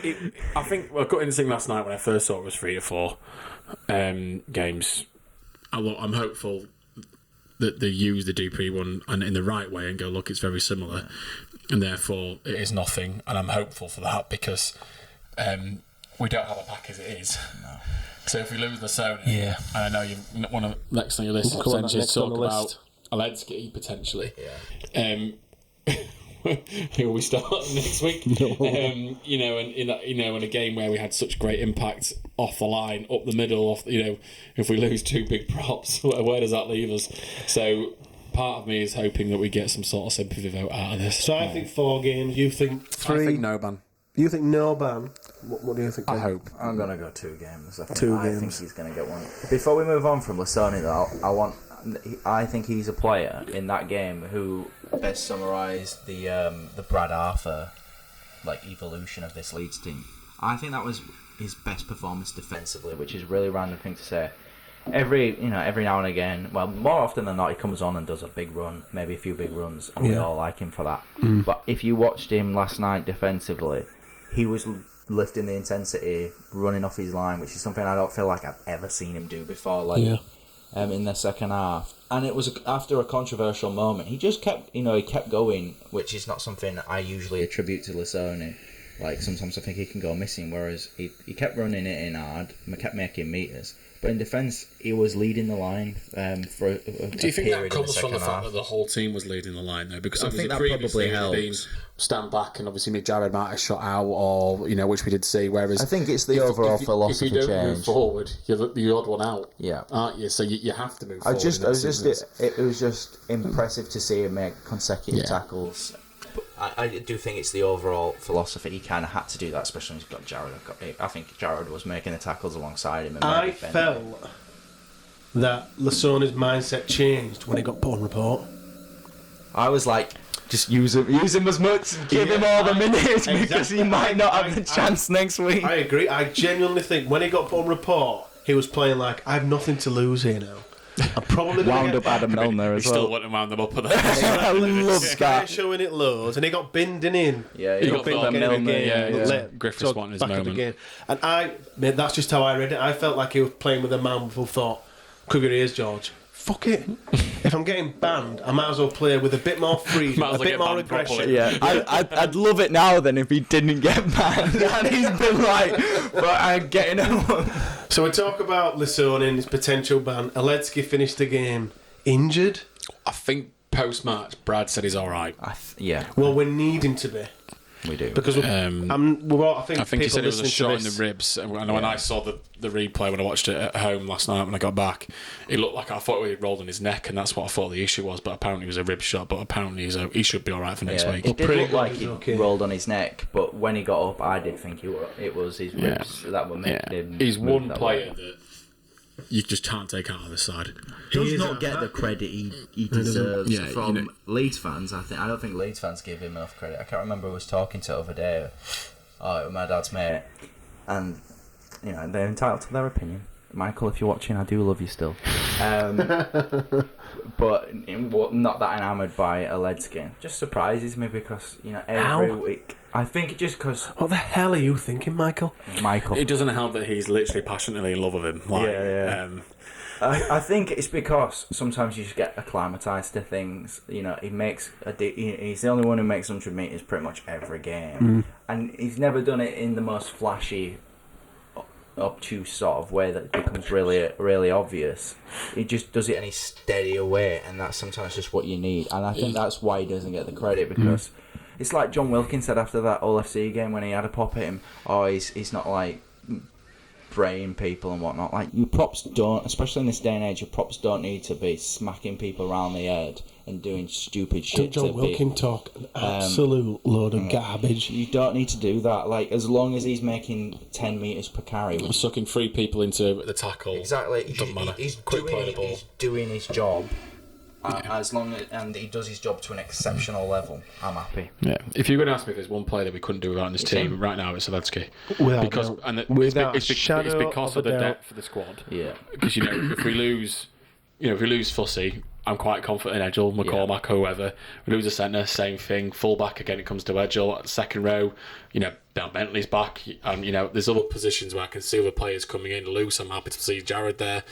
[SPEAKER 7] I think gut instinct last night when I first saw it was 3 to 4 games. I'm hopeful that they use the Dupree one and in the right way and go, look, it's very similar, and therefore it is nothing. And I'm hopeful for that because we don't have a pack as it is. No. So if we lose Lasoni, and I know you want to next on your list potentially talk about Aledzki potentially.
[SPEAKER 8] Yeah.
[SPEAKER 7] who we start next week. You know, and in a game where we had such great impact off the line, up the middle, if we lose 2 big props, where does that leave us? So part of me is hoping that we get some sort of sympathy vote out of this.
[SPEAKER 2] So I think 4 games. You think 3?
[SPEAKER 9] I think no ban.
[SPEAKER 2] You think no ban? What do you think?
[SPEAKER 9] I hope.
[SPEAKER 8] I'm going to go 2 games. I think,
[SPEAKER 2] 2
[SPEAKER 8] I think
[SPEAKER 2] games.
[SPEAKER 8] he's going to get one. Before we move on from Lasoni, though, I think he's a player in that game who best summarised the Brad Arthur evolution of this Leeds team. I think that was his best performance defensively, which is a really random thing to say. Every now and again, well, more often than not, he comes on and does a big run, maybe a few big runs, and we all like him for that. But if you watched him last night defensively, he was lifting the intensity, running off his line, which is something I don't feel like I've ever seen him do before. In the second half, and it was after a controversial moment. He just kept going, which is not something I usually attribute to Lasoni. Sometimes I think he can go missing, whereas he kept running it in hard, kept making meters. But in defence, he was leading the line for a
[SPEAKER 7] Do you think that comes from the fact
[SPEAKER 8] half.
[SPEAKER 7] that the whole team was leading the line, though? Because
[SPEAKER 8] I think that probably helps.
[SPEAKER 7] Stand back and obviously Jared might have shot out, or which we did see. Whereas
[SPEAKER 8] I think it's the overall philosophy
[SPEAKER 7] if you don't
[SPEAKER 8] change.
[SPEAKER 7] move forward, you're the odd one out,
[SPEAKER 8] Yeah.
[SPEAKER 7] aren't you? So you have to move forward.
[SPEAKER 8] It was just impressive to see him make consecutive tackles. I do think it's the overall philosophy. He kind of had to do that, especially when he's got Jared. I think Jared was making the tackles alongside him. And
[SPEAKER 2] I felt that Lasoni's mindset changed when he got put on report.
[SPEAKER 8] I was like, just use him as much, give him all the minutes, because he might not have the chance next week.
[SPEAKER 2] I agree. I genuinely think when he got put on report, he was playing like, I have nothing to lose here now. I probably
[SPEAKER 8] wound up Adam Milner as well.
[SPEAKER 7] Still wouldn't wound them up with
[SPEAKER 8] I love
[SPEAKER 2] Guy
[SPEAKER 8] that.
[SPEAKER 2] showing it loads, and he got binned in.
[SPEAKER 8] Yeah,
[SPEAKER 2] he
[SPEAKER 8] got
[SPEAKER 2] binned
[SPEAKER 8] Milner,
[SPEAKER 2] again.
[SPEAKER 7] Griffiths wanting his moment.
[SPEAKER 2] Again. And that's just how I read it. I felt like he was playing with a man who thought, cover your ears, George. Fuck it. If I'm getting banned, I might as well play with a bit more freedom, a bit more aggression.
[SPEAKER 7] Properly.
[SPEAKER 8] Yeah, I'd love it now then if he didn't get banned. And he's been like, but I'm getting him.
[SPEAKER 2] So we talk about Lasoni and his potential ban. Aledzki finished the game injured.
[SPEAKER 7] I think post-match, Brad said he's all right.
[SPEAKER 8] Yeah.
[SPEAKER 2] Well, we need him to be.
[SPEAKER 8] We do.
[SPEAKER 2] Because I think
[SPEAKER 7] he said it was a shot in the
[SPEAKER 2] this,
[SPEAKER 7] ribs. And when I saw the replay, when I watched it at home last night when I got back, it looked like I thought he rolled on his neck, and that's what I thought the issue was. But apparently it was a rib shot. But apparently he should be all right for next week.
[SPEAKER 8] It did look like he rolled on his neck, but when he got up, I did think it was his ribs that were making him.
[SPEAKER 7] He's one
[SPEAKER 8] that
[SPEAKER 7] player
[SPEAKER 8] way.
[SPEAKER 7] that you just can't take out of this side.
[SPEAKER 8] Does not get the credit he deserves from
[SPEAKER 4] Leeds fans. I don't think Leeds fans give him enough credit. I can't remember who I was talking to the other day. Oh, it was my dad's mate,
[SPEAKER 8] and they're entitled to their opinion. Michael, if you're watching, I do love you still. But not that enamoured by Aledzki. Just surprises me because every week. I think just because.
[SPEAKER 2] What the hell are you thinking, Michael?
[SPEAKER 7] It doesn't help that he's literally passionately in love with him.
[SPEAKER 8] I think it's because sometimes you just get acclimatised to things. He makes he's the only one who makes 100 metres pretty much every game, and he's never done it in the most flashy, obtuse sort of way that becomes really, really obvious. He just does it and he's steady away, and that's sometimes just what you need. And I think that's why he doesn't get the credit because. It's like John Wilkins said after that All FC game when he had a pop at him. Oh, he's not like braying people and whatnot. Like your props don't, especially in this day and age, your props don't need to be smacking people around the head and doing stupid shit.
[SPEAKER 2] John Wilkins talk an absolute load of garbage.
[SPEAKER 8] You don't need to do that. Like as long as he's making 10 metres per carry,
[SPEAKER 7] sucking 3 people into the tackle.
[SPEAKER 8] Exactly.
[SPEAKER 7] Doesn't matter.
[SPEAKER 8] He's doing his job. As long as he does his job to an exceptional level, I'm happy.
[SPEAKER 7] Yeah. If you're going to ask me if there's one player that we couldn't do without in this team, right now it's Aledzki. It's because of the depth of the squad.
[SPEAKER 8] Yeah.
[SPEAKER 7] Because if we lose Fussy, I'm quite confident in Edgell, McCormack, whoever. We lose a centre, same thing. Full back again, it comes to Edgell. Second row, Ben Bentley's back. And there's other positions where I can see other players coming in loose. I'm happy to see Jared there.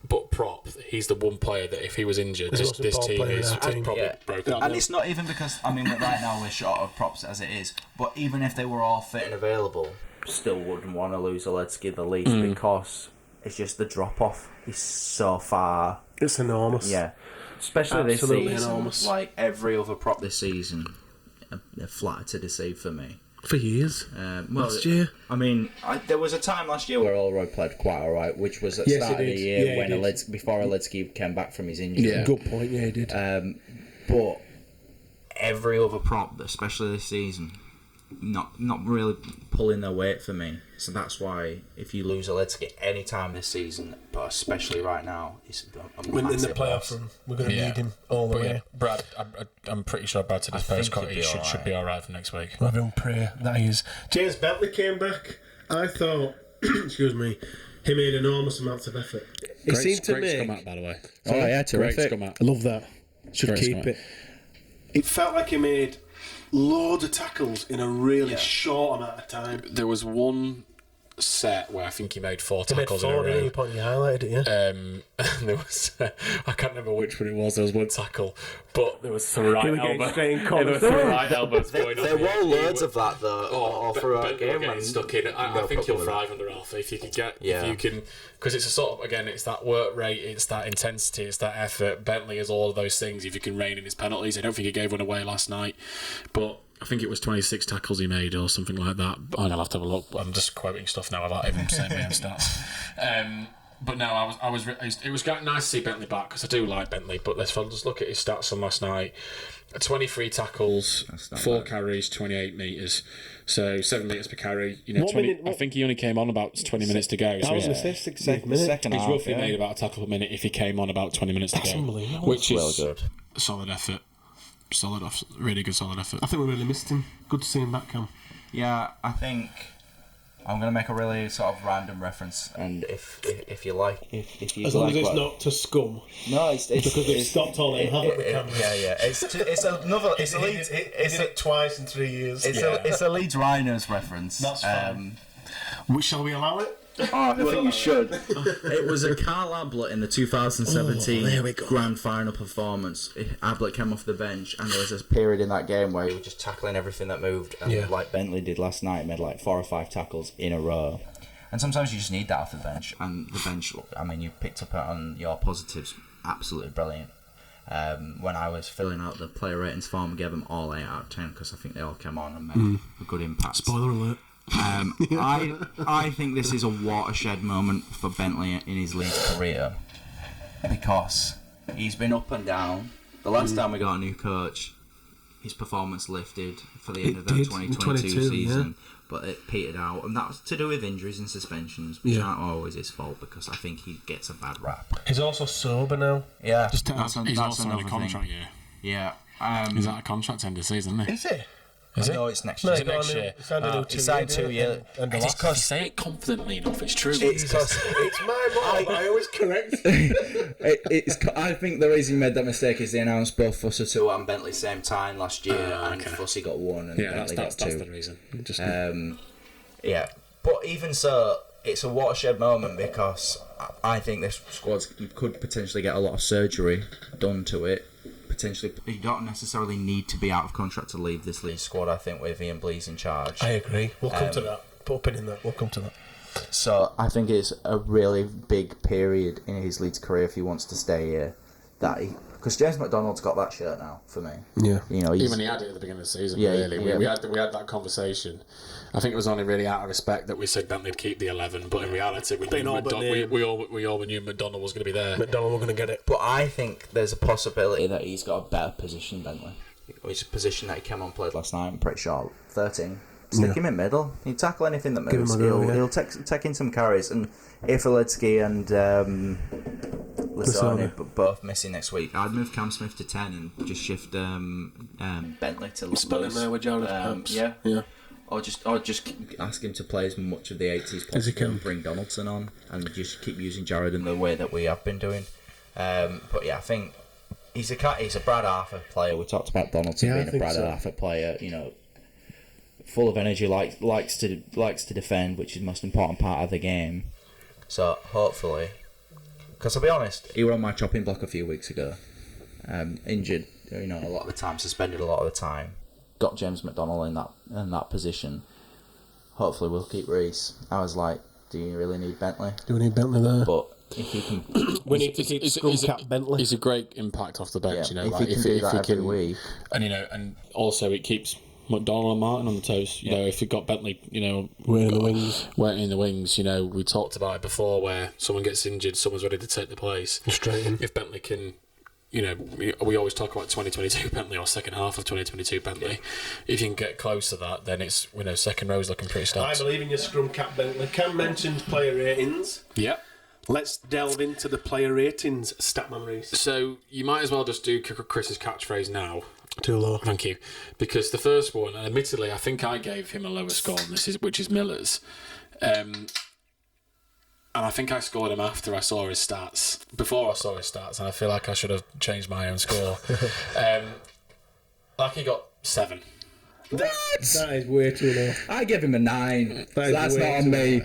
[SPEAKER 7] But prop, he's the one player that if he was injured, this team is probably broken.
[SPEAKER 8] And it's not even because, right now we're short of props as it is, but even if they were all fit and available, still wouldn't want to lose Aledzki the least because it's just the drop-off is so far.
[SPEAKER 2] It's enormous.
[SPEAKER 8] Yeah. Especially this
[SPEAKER 2] Absolutely
[SPEAKER 8] season.
[SPEAKER 2] enormous.
[SPEAKER 8] Like every other prop this season, a flat to deceive for me.
[SPEAKER 2] For years.
[SPEAKER 8] Last year? I mean, there was a time last year where Allroyd played quite alright, which was at the start of the year when before Aledzki came back from his injury.
[SPEAKER 2] Yeah. Good point, yeah, he did.
[SPEAKER 8] But every other prop, especially this season, not really pulling their weight for me. So that's why if you lose Aledzki any time this season, but especially right now, it's a
[SPEAKER 2] When in the
[SPEAKER 8] massive
[SPEAKER 2] playoff
[SPEAKER 8] loss.
[SPEAKER 2] run, we're going to need him all the way.
[SPEAKER 9] Brad, I'm pretty sure Brad said his
[SPEAKER 8] I
[SPEAKER 9] post
[SPEAKER 8] think
[SPEAKER 9] cut
[SPEAKER 8] he'd be
[SPEAKER 9] should be alright for next week.
[SPEAKER 2] Everyone pray that he is. James Bentley came back. I thought, excuse me, he made enormous amounts of effort. He seemed to
[SPEAKER 9] Greg's
[SPEAKER 2] make...
[SPEAKER 9] come out, by the way.
[SPEAKER 8] Oh yeah,
[SPEAKER 9] Greg's
[SPEAKER 8] terrific.
[SPEAKER 9] come out.
[SPEAKER 2] I love that. Should
[SPEAKER 9] Greg's
[SPEAKER 2] keep
[SPEAKER 9] come
[SPEAKER 2] it. It felt like he made loads of tackles in a really short amount of time.
[SPEAKER 9] There was one set where I think he made 4
[SPEAKER 2] He made
[SPEAKER 9] tackles
[SPEAKER 2] 4,
[SPEAKER 9] in a
[SPEAKER 2] didn't he?
[SPEAKER 9] row.
[SPEAKER 2] You highlighted it, yeah?
[SPEAKER 9] And there was I can't remember which one it was. There was one tackle, but there was some right
[SPEAKER 2] were getting
[SPEAKER 9] elbow.
[SPEAKER 2] straight in
[SPEAKER 9] There
[SPEAKER 2] corner.
[SPEAKER 9] was some right elbows going on.
[SPEAKER 8] There were
[SPEAKER 9] He
[SPEAKER 8] loads
[SPEAKER 9] would-
[SPEAKER 8] of that though, all throughout the game.
[SPEAKER 9] Getting
[SPEAKER 8] and
[SPEAKER 9] stuck in. I
[SPEAKER 8] no
[SPEAKER 9] think he'll
[SPEAKER 8] problem with
[SPEAKER 9] thrive under Alfie if you could get,
[SPEAKER 8] Yeah.
[SPEAKER 9] if you can, because it's a sort of, again, it's that work rate, it's that intensity, it's that effort. Bentley is all of those things. If you can rein in his penalties, I don't think he gave one away last night, but I think it was 26 tackles he made or something like that. I'm gonna have to have a look. I'm just quoting stuff now without even saying my own stats. But no, it was nice to see Bentley back because I do like Bentley. But let's just look at his stats from last night: 23 tackles, 4 carries, 28 meters, so 7 meters per carry. You know, I think he only came on about 20 minutes to go. So
[SPEAKER 2] I was going to say 6 minutes.
[SPEAKER 9] he's roughly made about a tackle per minute if he came on about 20 minutes to go,
[SPEAKER 2] unbelievable.
[SPEAKER 9] which is
[SPEAKER 8] well good.
[SPEAKER 9] solid effort. Really good solid effort.
[SPEAKER 2] I think we really missed him. Good to see him back, Cam.
[SPEAKER 8] Yeah, I think I'm going to make a really sort of random reference, and if you like, if you
[SPEAKER 2] As long
[SPEAKER 8] like
[SPEAKER 2] as it's
[SPEAKER 8] what-
[SPEAKER 2] not to scum.
[SPEAKER 8] no, it's
[SPEAKER 2] Because we've stopped all them, haven't we, Cam?
[SPEAKER 8] Yeah. It's another. It's a Leeds.
[SPEAKER 2] He did it twice in 3 years.
[SPEAKER 8] It's a Leeds Rhinos reference.
[SPEAKER 2] That's fine. Shall we allow it?
[SPEAKER 8] I think you should. It was a Carl Ablett in the 2017 Grand Final performance. Ablett came off the bench, and there was this period in that game where he was just tackling everything that moved, and like Bentley did last night, made like 4 or 5 tackles in a row. And sometimes you just need that off the bench. And the bench, I mean, you picked up on your positives. Absolutely brilliant. When I was filling out the player ratings form, I gave them all 8 out of 10 because I think they all came on and made a good impact.
[SPEAKER 2] Spoiler alert.
[SPEAKER 8] I think this is a watershed moment for Bentley in his Leeds career because he's been up and down. The last time we got a new coach, his performance lifted for the end of the 2022 season, but it petered out, and that was to do with injuries and suspensions, which aren't always his fault because I think he gets a bad rap.
[SPEAKER 2] He's also sober now.
[SPEAKER 8] Yeah,
[SPEAKER 9] He's
[SPEAKER 8] that's
[SPEAKER 9] also in a
[SPEAKER 8] another
[SPEAKER 9] contract
[SPEAKER 8] thing.
[SPEAKER 9] year.
[SPEAKER 8] Yeah,
[SPEAKER 9] He's out of contract end of season, isn't he?
[SPEAKER 2] Is he?
[SPEAKER 8] no, it's next
[SPEAKER 2] No,
[SPEAKER 8] year.
[SPEAKER 2] he got a new- he signed a new
[SPEAKER 8] He signed 2 years.
[SPEAKER 2] And the
[SPEAKER 8] It's
[SPEAKER 2] last-
[SPEAKER 8] because
[SPEAKER 9] Say it confidently enough, it's true.
[SPEAKER 8] it's
[SPEAKER 2] my mom. I always correct.
[SPEAKER 8] I think the reason he made that mistake is they announced both Fussy and Bentley same time last year, and Fussy got 1 and Bentley got 2.
[SPEAKER 9] that's the reason. Just
[SPEAKER 8] Yeah, but even so, it's a watershed moment because I think this squad could potentially get a lot of surgery done to it. Potentially, you don't necessarily need to be out of contract to leave this Leeds squad. I think with Ian Blease in charge.
[SPEAKER 2] I agree. We'll come to that. Put a pin in that. We'll come to that.
[SPEAKER 8] So I think it's a really big period in his Leeds career if he wants to stay here. Because James McDonald's got that shirt now for me.
[SPEAKER 2] Yeah.
[SPEAKER 8] You know, he's,
[SPEAKER 9] even he had it at the beginning of the season.
[SPEAKER 8] Yeah,
[SPEAKER 9] really,
[SPEAKER 8] yeah.
[SPEAKER 9] we had that conversation. I think it was only really out of respect that we said Bentley'd keep the 11, but in reality, we all knew McDonald was going to be there.
[SPEAKER 2] McDonald, we're going to get it.
[SPEAKER 8] But I think there's a possibility that he's got a better position than Bentley. It's a position that he came on and played last night. I'm pretty sure 13. Stick him in middle. He'll tackle anything that moves.
[SPEAKER 2] him a go,
[SPEAKER 8] He'll take in some carries. And if Aledzki and Lasoni both missing next week, I'd move Cam Smith to 10 and just shift Bentley to
[SPEAKER 2] Spell him there with Jared
[SPEAKER 8] yeah. Or just ask him to play as much of the 80s
[SPEAKER 2] As he
[SPEAKER 8] possible
[SPEAKER 2] can.
[SPEAKER 8] and bring Donaldson on and just keep using Jared in the way that we have been doing. But yeah, I think he's a Brad Arthur player. We talked about Donaldson being a Brad Arthur player, you know, full of energy, likes to defend, which is the most important part of the game. So hopefully, because I'll be honest, he was on my chopping block a few weeks ago, injured, you know, a lot of the time, suspended a lot of the time. Got James McDonald in that position. Hopefully we'll keep Rhys. I was like, do you really need Bentley?
[SPEAKER 2] Do we need Bentley there?
[SPEAKER 8] But If he can,
[SPEAKER 2] We need to keep scrum cap Bentley.
[SPEAKER 9] He's a great impact off the bench,
[SPEAKER 8] yeah,
[SPEAKER 9] you know.
[SPEAKER 8] if he can do that every week.
[SPEAKER 9] And, you know, and also it keeps McDonald and Martin on the toes. You know, if you've got Bentley, you know,
[SPEAKER 2] Waiting in the wings.
[SPEAKER 9] you know, we talked about it before where someone gets injured, someone's ready to take the place.
[SPEAKER 2] Straight in.
[SPEAKER 9] If Bentley can, you know, we always talk about 2022 Bentley or second half of 2022 Bentley. Yeah. If you can get close to that, then it's, you know, second row's looking pretty stacked.
[SPEAKER 2] I believe in your scrum cap Bentley. Cam mentioned player ratings.
[SPEAKER 9] Yeah.
[SPEAKER 2] Let's delve into the player ratings, Statman Rhys.
[SPEAKER 9] So you might as well just do Chris's catchphrase now.
[SPEAKER 2] Too low.
[SPEAKER 9] Thank you. Because the first one, and admittedly, I think I gave him a lower score than this, which is Miller's. And I think I scored him after I saw his stats. Before I saw his stats, and I feel like I should have changed my own score. Like he got 7.
[SPEAKER 2] That is way too low.
[SPEAKER 8] I give him a 9. That's not on me.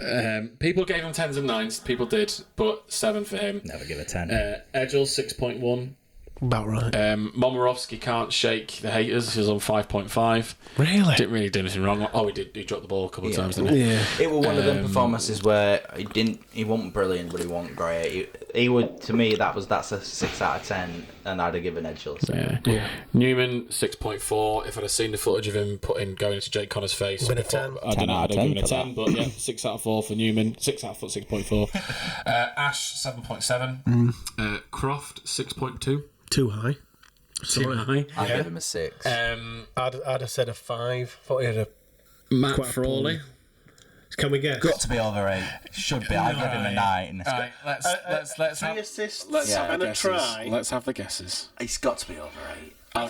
[SPEAKER 9] People gave him 10s and 9s. People did, but 7 for him.
[SPEAKER 8] Never give a 10.
[SPEAKER 9] Edgel 6.1.
[SPEAKER 2] About right.
[SPEAKER 9] Momorovsky can't shake the haters. He was on 5.5.
[SPEAKER 2] Really?
[SPEAKER 9] Didn't really do anything wrong. Oh, he did. He dropped the ball a couple of times, didn't he?
[SPEAKER 2] Yeah.
[SPEAKER 8] It was one of them performances where he wasn't brilliant, but he wasn't great. He would, to me, that's a 6 out of 10, and I'd have given Edgel. So.
[SPEAKER 9] Yeah. Newman 6.4. If I'd have seen the footage of him going into Jake Connor's face,
[SPEAKER 2] Been a 10.
[SPEAKER 9] I don't know. I'd have given a 10, but yeah, 6 out of 4 for Newman. 6 out of 6.4. Ash 7.7. Croft 6.2.
[SPEAKER 2] Too high.
[SPEAKER 9] Too high.
[SPEAKER 8] I gave him a 6.
[SPEAKER 2] I'd have said a 5. Thought he had a
[SPEAKER 9] Matt
[SPEAKER 2] quite
[SPEAKER 9] Frawley.
[SPEAKER 2] Can we guess?
[SPEAKER 8] Got to be over 8. Should be. I give him a 9.
[SPEAKER 9] Right, let's
[SPEAKER 2] 3
[SPEAKER 9] have,
[SPEAKER 2] assists.
[SPEAKER 9] let's have
[SPEAKER 2] and
[SPEAKER 9] the
[SPEAKER 2] a
[SPEAKER 9] guesses.
[SPEAKER 2] try.
[SPEAKER 9] Let's have the guesses.
[SPEAKER 8] He's got to be over 8.
[SPEAKER 9] I'll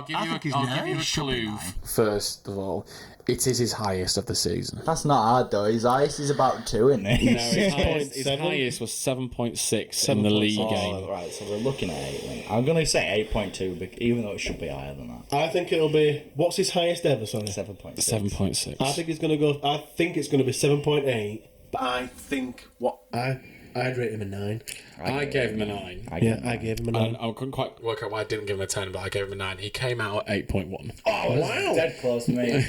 [SPEAKER 9] give you a clue.
[SPEAKER 7] First of all, it is his highest of the season.
[SPEAKER 8] That's not hard though. His highest is about 2, isn't it?
[SPEAKER 9] No, his highest was 7.6 in the league game.
[SPEAKER 8] Right, so we're looking at 8 then. I'm going to say 8.2, even though it should be higher than that.
[SPEAKER 2] I think it'll be. What's his highest ever? Sorry.
[SPEAKER 8] 7.6.
[SPEAKER 9] 7.6.
[SPEAKER 2] I think it's going to go. I think it's going to be 7.8. But I think I'd rate him a 9.
[SPEAKER 9] I gave him a 9.
[SPEAKER 2] I gave him a 9.
[SPEAKER 9] I couldn't quite work out why I didn't give him a 10, but I gave him a 9. He came out at 8.1.
[SPEAKER 2] Oh wow!
[SPEAKER 8] Dead close to me.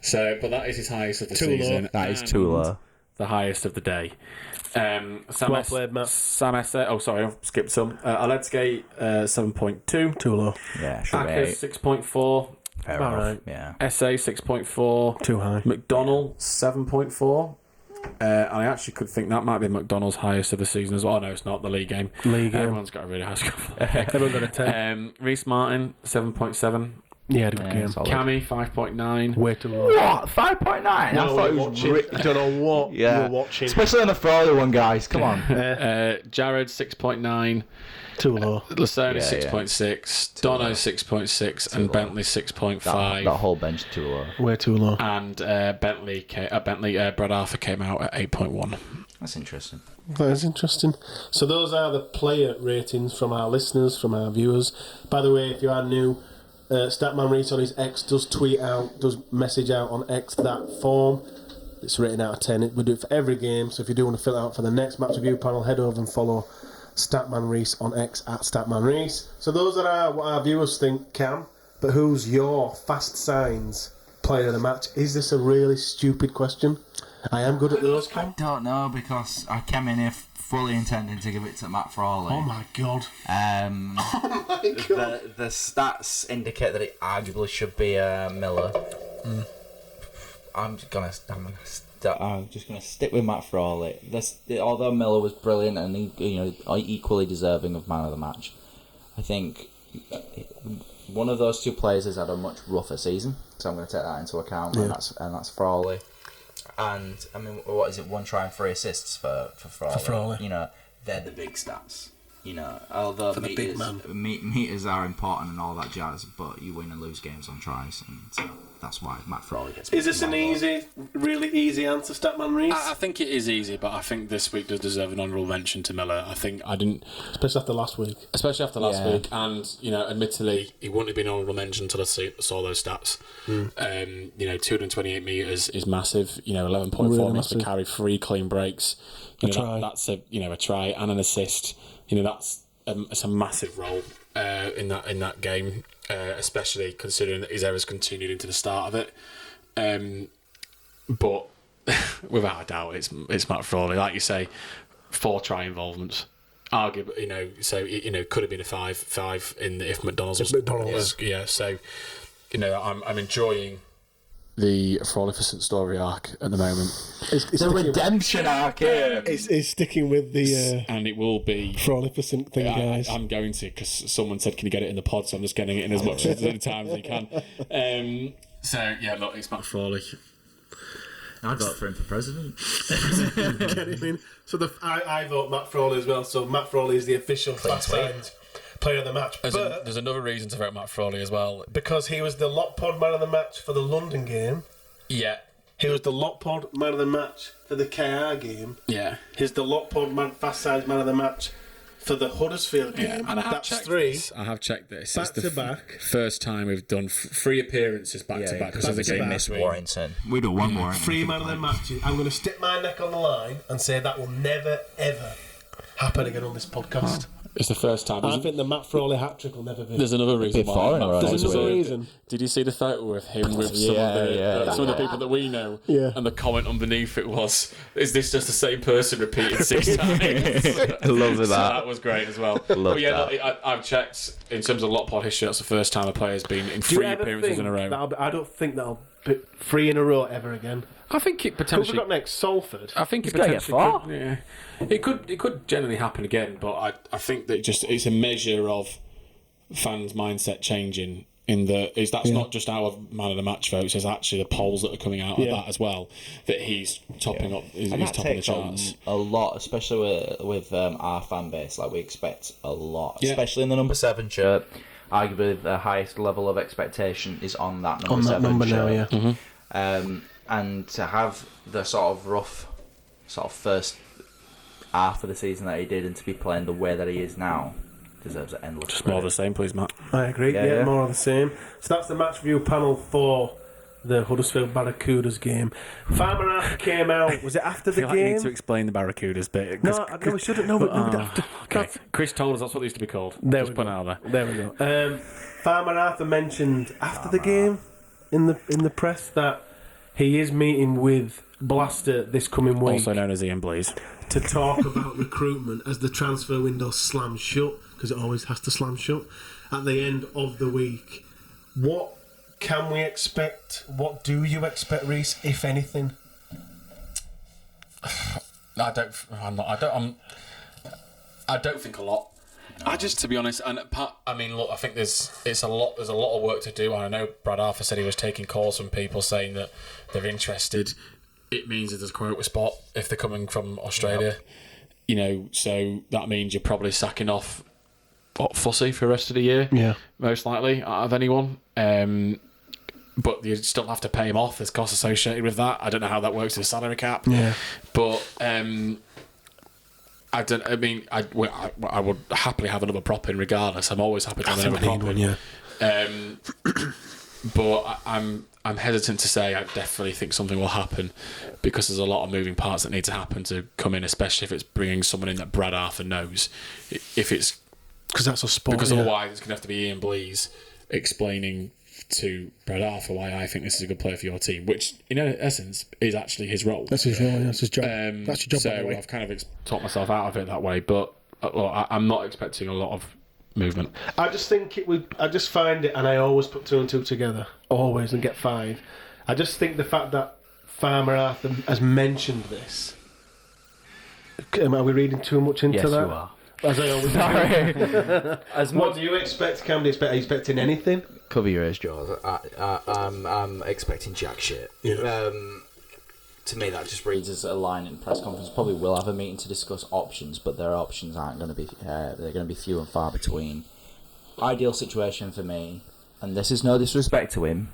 [SPEAKER 9] So, but that is his highest of the season.
[SPEAKER 8] That is too low.
[SPEAKER 9] The highest of the day.
[SPEAKER 2] Well played, Matt.
[SPEAKER 9] Sam Esse. Oh, sorry, I've skipped some. Aledskate 7.2.
[SPEAKER 2] Too low.
[SPEAKER 8] Yeah, should be
[SPEAKER 9] Akers
[SPEAKER 8] 8.
[SPEAKER 9] 6.4.
[SPEAKER 8] Fair
[SPEAKER 2] About
[SPEAKER 8] enough.
[SPEAKER 2] right.
[SPEAKER 8] Yeah.
[SPEAKER 9] Esse 6.4.
[SPEAKER 2] Too high.
[SPEAKER 9] McDonald 7.4. I actually could think that might be McDonald's highest of the season as well. Oh, no, it's not the league game. Everyone's got a really high score.
[SPEAKER 2] Everyone got a 10.
[SPEAKER 9] Rhys Martin 7.7.
[SPEAKER 2] Yeah, good game.
[SPEAKER 9] Cammy 5.9.
[SPEAKER 2] Way too low.
[SPEAKER 8] What? 5.9? I thought it was
[SPEAKER 2] watching. Don't know what you're watching.
[SPEAKER 8] Especially on the Friday one, guys. Come on.
[SPEAKER 9] Jared 6.9.
[SPEAKER 2] Too low.
[SPEAKER 9] Lasoni 6.6. Dono 6.6. And Bentley 6.5.
[SPEAKER 8] That whole bench too low.
[SPEAKER 2] Way too low.
[SPEAKER 9] And Brad Arthur came out at 8.1.
[SPEAKER 8] That's interesting.
[SPEAKER 2] That is interesting. So those are the player ratings from our listeners, from our viewers. By the way, if you are new, Statman Rhys on his X does message out on X that form. It's rated out of 10. We do it for every game, so if you do want to fill it out for the next match review panel, head over and follow Statman Rhys on X at Statman Rhys. So those are what our viewers think, Cam. But who's your Fast Signs player of the match? Is this a really stupid question? I am good at those, Cam.
[SPEAKER 8] I don't know, because I came in here fully intending to give it to Matt Frawley.
[SPEAKER 2] Oh my god.
[SPEAKER 8] Oh my god. The stats indicate that it arguably should be Miller. I'm just gonna stick with Matt Frawley. Although Miller was brilliant and he, equally deserving of man of the match, I think one of those two players has had a much rougher season, so I'm going to take that into account, and that's Frawley. And I mean, what is it? 1 try and 3 assists for Frawley.
[SPEAKER 2] For Frawley.
[SPEAKER 8] They're the big stats. Although meters are important and all that jazz, but you win and lose games on tries, and so that's why Matt Frawley gets.
[SPEAKER 2] Is this an really easy answer, Statman Rhys?
[SPEAKER 9] I think it is easy, but I think this week does deserve an honourable mention to Miller. I think I didn't,
[SPEAKER 2] especially after last week.
[SPEAKER 9] And admittedly, he wouldn't have been honourable mention until I saw those stats. 228 metres is massive. 11.4
[SPEAKER 2] really
[SPEAKER 9] minutes to carry, 3 clean breaks. That's a try and an assist. It's a massive role in that game, especially considering that his errors continued into the start of it. But without a doubt, it's Matt Frawley. Like you say,
[SPEAKER 7] 4 try involvements. Arguably, so could have been a 5 if McDonald's was. Yeah, so I'm enjoying the Frolificent story arc at the moment.
[SPEAKER 8] It's a redemption arc here.
[SPEAKER 2] It's sticking with the
[SPEAKER 7] and it will be
[SPEAKER 2] Frolificent thing, guys.
[SPEAKER 7] I'm going to, because someone said, "Can you get it in the pod?" So I'm just getting it in as much as time as I can. So yeah, look, it's Matt Frawley.
[SPEAKER 8] I'd vote for him for president.
[SPEAKER 2] Get him in. So I vote Matt Frawley as well. So Matt Frawley is the official Fast Signs player of the match.
[SPEAKER 7] There's another reason to vote Matt Frawley as well.
[SPEAKER 2] Because he was the Lot Pod man of the match for the London game.
[SPEAKER 7] Yeah.
[SPEAKER 2] He was the Lot Pod man of the match for the KR game.
[SPEAKER 7] Yeah.
[SPEAKER 2] He's the Lot Pod Fast Signs man of the match for the Huddersfield game.
[SPEAKER 7] Yeah, and
[SPEAKER 2] that's 3.
[SPEAKER 7] I have checked this.
[SPEAKER 2] Back
[SPEAKER 7] it's the
[SPEAKER 2] to back.
[SPEAKER 7] First time we've done 3 appearances back to back. Because
[SPEAKER 8] they missed Warrington. We do one more.
[SPEAKER 2] 3 man of the matches. I'm going to stick my neck on the line and say that will never, ever happen again on this podcast.
[SPEAKER 7] It's the first time.
[SPEAKER 2] I think the Matt Frawley hat-trick will never be.
[SPEAKER 7] There's another reason why.
[SPEAKER 2] There's another reason.
[SPEAKER 7] Did you see the photo of him with some of the people that we know?
[SPEAKER 2] Yeah.
[SPEAKER 7] And the comment underneath it was, "Is this just the same person repeated 6 times?"
[SPEAKER 8] I love that.
[SPEAKER 7] So that was great as well.
[SPEAKER 8] Love
[SPEAKER 7] but yeah,
[SPEAKER 8] that.
[SPEAKER 7] look, I've checked in terms of Lot Pod history. That's the first time a player's been in 3 appearances in a row.
[SPEAKER 2] I don't think that'll be 3 in a row ever again.
[SPEAKER 7] I think it
[SPEAKER 2] Who
[SPEAKER 7] potentially.
[SPEAKER 2] have we got next? Salford.
[SPEAKER 7] I think it
[SPEAKER 8] He's gonna get
[SPEAKER 7] potentially
[SPEAKER 8] far.
[SPEAKER 7] could, yeah. It could generally happen again, but I think that it's a measure of fans' mindset changing. That's not just our man of the match votes; it's actually the polls that are coming out of that as well. That he's topping up, he's
[SPEAKER 8] And that
[SPEAKER 7] topping the
[SPEAKER 8] takes
[SPEAKER 7] charts.
[SPEAKER 8] a lot, especially with our fan base. Like, we expect a lot,
[SPEAKER 7] Yeah.
[SPEAKER 8] especially in the number 7 shirt. Arguably, the highest level of expectation is on that number 7
[SPEAKER 2] number
[SPEAKER 8] shirt.
[SPEAKER 2] now, yeah.
[SPEAKER 8] And to have the sort of rough, first half of the season that he did, and to be playing the way that he is now, deserves an endless.
[SPEAKER 7] Just more of the same, please, Matt.
[SPEAKER 2] I agree. Yeah, more of the same. So that's the match review panel for the Huddersfield Barracudas game. Farmer Arthur came out. Was it after the
[SPEAKER 7] I feel like you
[SPEAKER 2] game?
[SPEAKER 7] need to explain the Barracudas bit.
[SPEAKER 2] No, we shouldn't. No, but
[SPEAKER 7] Okay. Chris told us that's what they used to be called.
[SPEAKER 2] There
[SPEAKER 7] Just
[SPEAKER 2] we
[SPEAKER 7] put
[SPEAKER 2] go.
[SPEAKER 7] it out there.
[SPEAKER 2] There we go. Farmer Arthur mentioned after the game in the press that he is meeting with Blaster this coming week,
[SPEAKER 7] Also known as Ian Blease.
[SPEAKER 2] to talk about recruitment as the transfer window slams shut, because it always has to slam shut at the end of the week. What can we expect? What do you expect, Rhys, if anything?
[SPEAKER 7] I don't think a lot. To be honest, and I mean, look, I think there's a lot of work to do. And I know Brad Arthur said he was taking calls from people saying that they're interested. It means that there's a quota spot if they're coming from Australia. Yep. So that means you're probably sacking off Fussy for the rest of the year.
[SPEAKER 2] Yeah,
[SPEAKER 7] most likely out of anyone. But you still have to pay him off. There's costs associated with that. I don't know how that works with the salary cap.
[SPEAKER 2] Yeah,
[SPEAKER 7] but I would happily have another prop in regardless. I'm always happy to have another prop in.
[SPEAKER 2] Yeah.
[SPEAKER 7] But I'm hesitant to say I definitely think something will happen, because there's a lot of moving parts that need to happen to come in, especially if it's bringing someone in that Brad Arthur knows. If it's
[SPEAKER 2] because that's a sport.
[SPEAKER 7] Because otherwise it's going to have to be Ian Blease explaining to Brad Arthur why I think this is a good player for your team, which in essence is actually his role.
[SPEAKER 2] That's his role. That's his job. That's your job.
[SPEAKER 7] So
[SPEAKER 2] by the way.
[SPEAKER 7] I've kind of talked myself out of it that way, but I'm not expecting a lot of movement.
[SPEAKER 2] I just think it would. I just find it, and I always put 2 and 2 together, always, and get 5. I just think the fact that Farmer Arthur has mentioned this. Are we reading too much into that?
[SPEAKER 8] Yes, you are.
[SPEAKER 2] As I always do. What do you expect, Cam? Are you expecting anything?
[SPEAKER 8] Cover your ears, Jaws. I'm expecting jack shit.
[SPEAKER 2] Yeah.
[SPEAKER 8] To me, that just reads as a line in press conference. Probably will have a meeting to discuss options, but their options aren't going to be. They're going to be few and far between. Ideal situation for me, and this is no disrespect to him,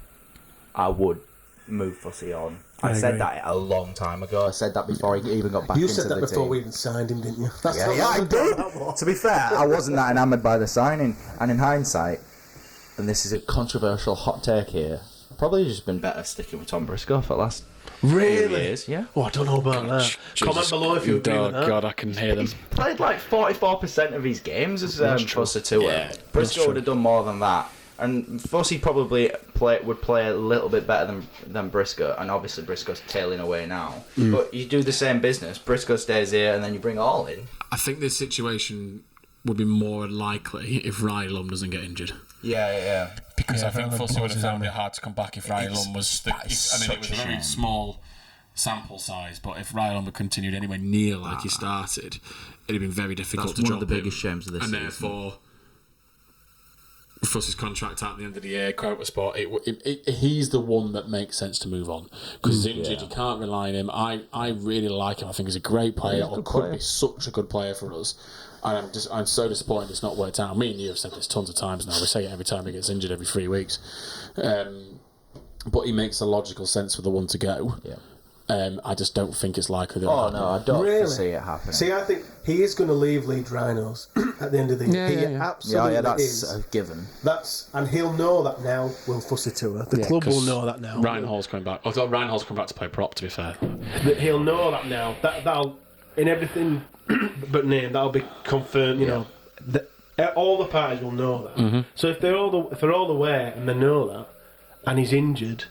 [SPEAKER 8] I would move Fussy on. I said that a long time ago. I said that before he even got back into the team.
[SPEAKER 2] You said that before we even signed him, didn't you?
[SPEAKER 8] Yeah, I did. To be fair, I wasn't that enamoured by the signing, and in hindsight, and this is a controversial hot take here, probably just been better sticking with Tom Briscoe for the last few years. Yeah.
[SPEAKER 2] Oh, I don't know about that. Comment below if you agree with that.
[SPEAKER 7] God, I can hear them.
[SPEAKER 8] He's played like 44% of his games as Fussy too.
[SPEAKER 7] Yeah,
[SPEAKER 8] Briscoe would have done more than that. And Fussy probably would play a little bit better than Briscoe, and obviously Briscoe's tailing away now. But you do the same business. Briscoe stays here, and then you bring all in.
[SPEAKER 9] I think this situation would be more likely if Riley Lum doesn't get injured.
[SPEAKER 8] Yeah.
[SPEAKER 9] Because I think Fussy would have found it hard to come back if Riley Lum was... it was a very small sample size, but if Riley Lum had continued anywhere near like he started, it'd have been very difficult to drop him.
[SPEAKER 8] That's one of the biggest shames of this season.
[SPEAKER 9] And therefore... Fuss's contract at the end of the year, quota spot. He's the one that makes sense to move on because he's injured. You can't rely on him. I really like him. I think he's a great player, or could be such a good player for us. And I'm so disappointed it's not worked out. Me and you have said this tons of times now. We say it every time he gets injured, every 3 weeks. But he makes a logical sense for the one to go. Yeah. I just don't think it's likely that
[SPEAKER 8] I don't see it happening.
[SPEAKER 2] See, I think he is going to leave Leeds Rhinos at the end of the year. He absolutely
[SPEAKER 8] that's
[SPEAKER 2] is.
[SPEAKER 8] a given.
[SPEAKER 2] And he'll know that now. Will Fussy tour. The club will know that now.
[SPEAKER 9] Ryan Hall's coming back. I thought Ryan Hall's coming back to play prop. To be fair,
[SPEAKER 2] he'll know that now. That'll in everything but name. That'll be confirmed. You know, all the parties will know that. Mm-hmm. So if they're all aware and they know that, and he's injured.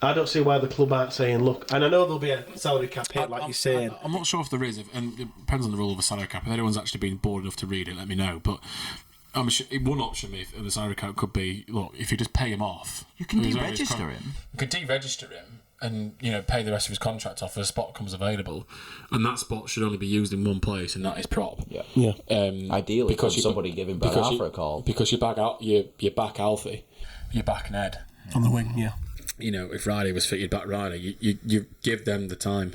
[SPEAKER 2] I don't see why the club aren't saying, look, and I know there'll be a salary cap hit, like you're saying.
[SPEAKER 9] I'm not sure if there is, and it depends on the rule of a salary cap. If anyone's actually been bored enough to read it, let me know. But one option if the salary cap could be, look, if you just pay him off.
[SPEAKER 8] You can deregister him.
[SPEAKER 9] You could deregister him and, pay the rest of his contract off as a spot comes available. And that spot should only be used in one place, and that is prop.
[SPEAKER 8] Yeah. Ideally, because somebody give him back Alpha a call.
[SPEAKER 9] Because you're back Alfie. You're back Ned.
[SPEAKER 2] On the wing, yeah.
[SPEAKER 9] If Riley was fit, you'd back Riley. You give them the time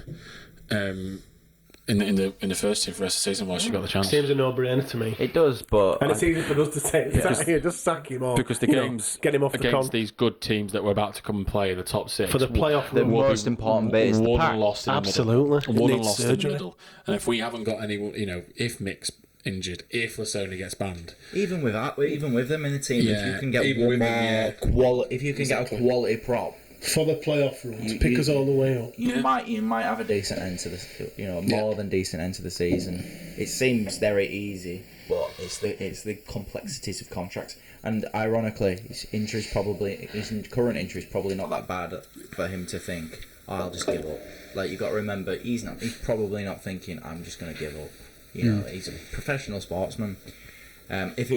[SPEAKER 9] in the first team for the rest of the season whilst you've got the chance.
[SPEAKER 2] Seems a no-brainer to me.
[SPEAKER 8] It does, but
[SPEAKER 2] and it's easy for us to say, just sack him off.
[SPEAKER 9] Because the games
[SPEAKER 2] get him off
[SPEAKER 9] against these good teams that we're about to come and play in the top six
[SPEAKER 2] for the playoff.
[SPEAKER 8] The most important bit is the pack.
[SPEAKER 9] Lost in
[SPEAKER 2] absolutely,
[SPEAKER 9] the middle. Won and lost in the middle. And if we haven't got anyone, if Mick's injured, if Lasoni gets banned,
[SPEAKER 8] even with them in the team, if you can get one more if you can get a quality prop
[SPEAKER 2] for the playoff run to pick us all the way up,
[SPEAKER 8] you might have a decent end to the more than decent end to the season. It seems very easy, but it's the complexities of contracts. And ironically, his current injury is probably not that bad for him to think, I'll just give up. Like, you got to remember, he's probably not thinking, I'm just going to give up. He's a professional sportsman. If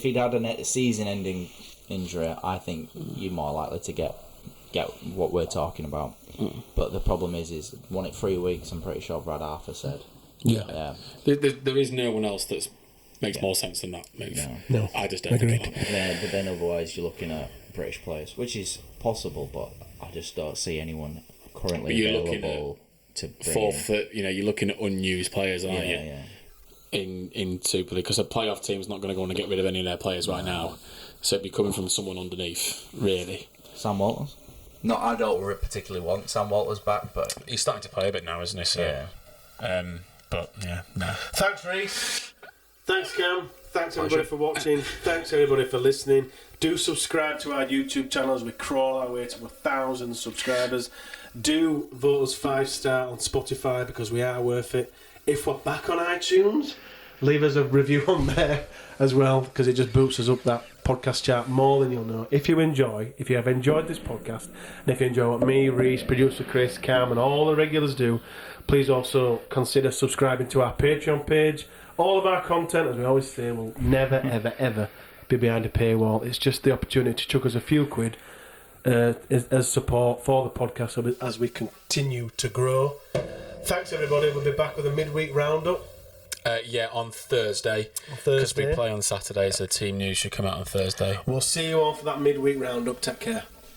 [SPEAKER 8] he'd had a season-ending injury, I think you're more likely to get what we're talking about. But the problem is won it 3 weeks. I'm pretty sure Brad Arthur said.
[SPEAKER 9] Yeah. There is no one else that makes more sense than that move.
[SPEAKER 2] No.
[SPEAKER 9] I just don't think
[SPEAKER 8] but then otherwise you're looking at British players, which is possible, but I just don't see anyone currently available to bring in.
[SPEAKER 9] You're looking at unused players, aren't you?
[SPEAKER 8] Yeah.
[SPEAKER 9] In Super League, because a playoff team's not going to go on and get rid of any of their players right now, so it'd be coming from someone underneath, really.
[SPEAKER 8] Sam Walters? No, I don't particularly want Sam Walters back, but
[SPEAKER 9] he's starting to play a bit now, isn't he? So, but yeah, no.
[SPEAKER 2] Thanks, Rhys. Thanks, Cam. Thanks everybody for watching. Thanks everybody for listening. Do subscribe to our YouTube channel as we crawl our way to 1,000 subscribers. Do vote us 5-star on Spotify because we are worth it. If we're back on iTunes, leave us a review on there as well, because it just boosts us up that podcast chart more than you'll know. If you have enjoyed this podcast, and if you enjoy what me, Rhys, producer Chris, Cam and all the regulars do, please also consider subscribing to our Patreon page. All of our content, as we always say, will never ever ever be behind a paywall. It's just the opportunity to chuck us a few quid as support for the podcast as we continue to grow. Thanks everybody. We'll be back with a midweek roundup.
[SPEAKER 9] On Thursday. Because we play on Saturday, so team news should come out on Thursday.
[SPEAKER 2] We'll see you all for that midweek roundup. Take care.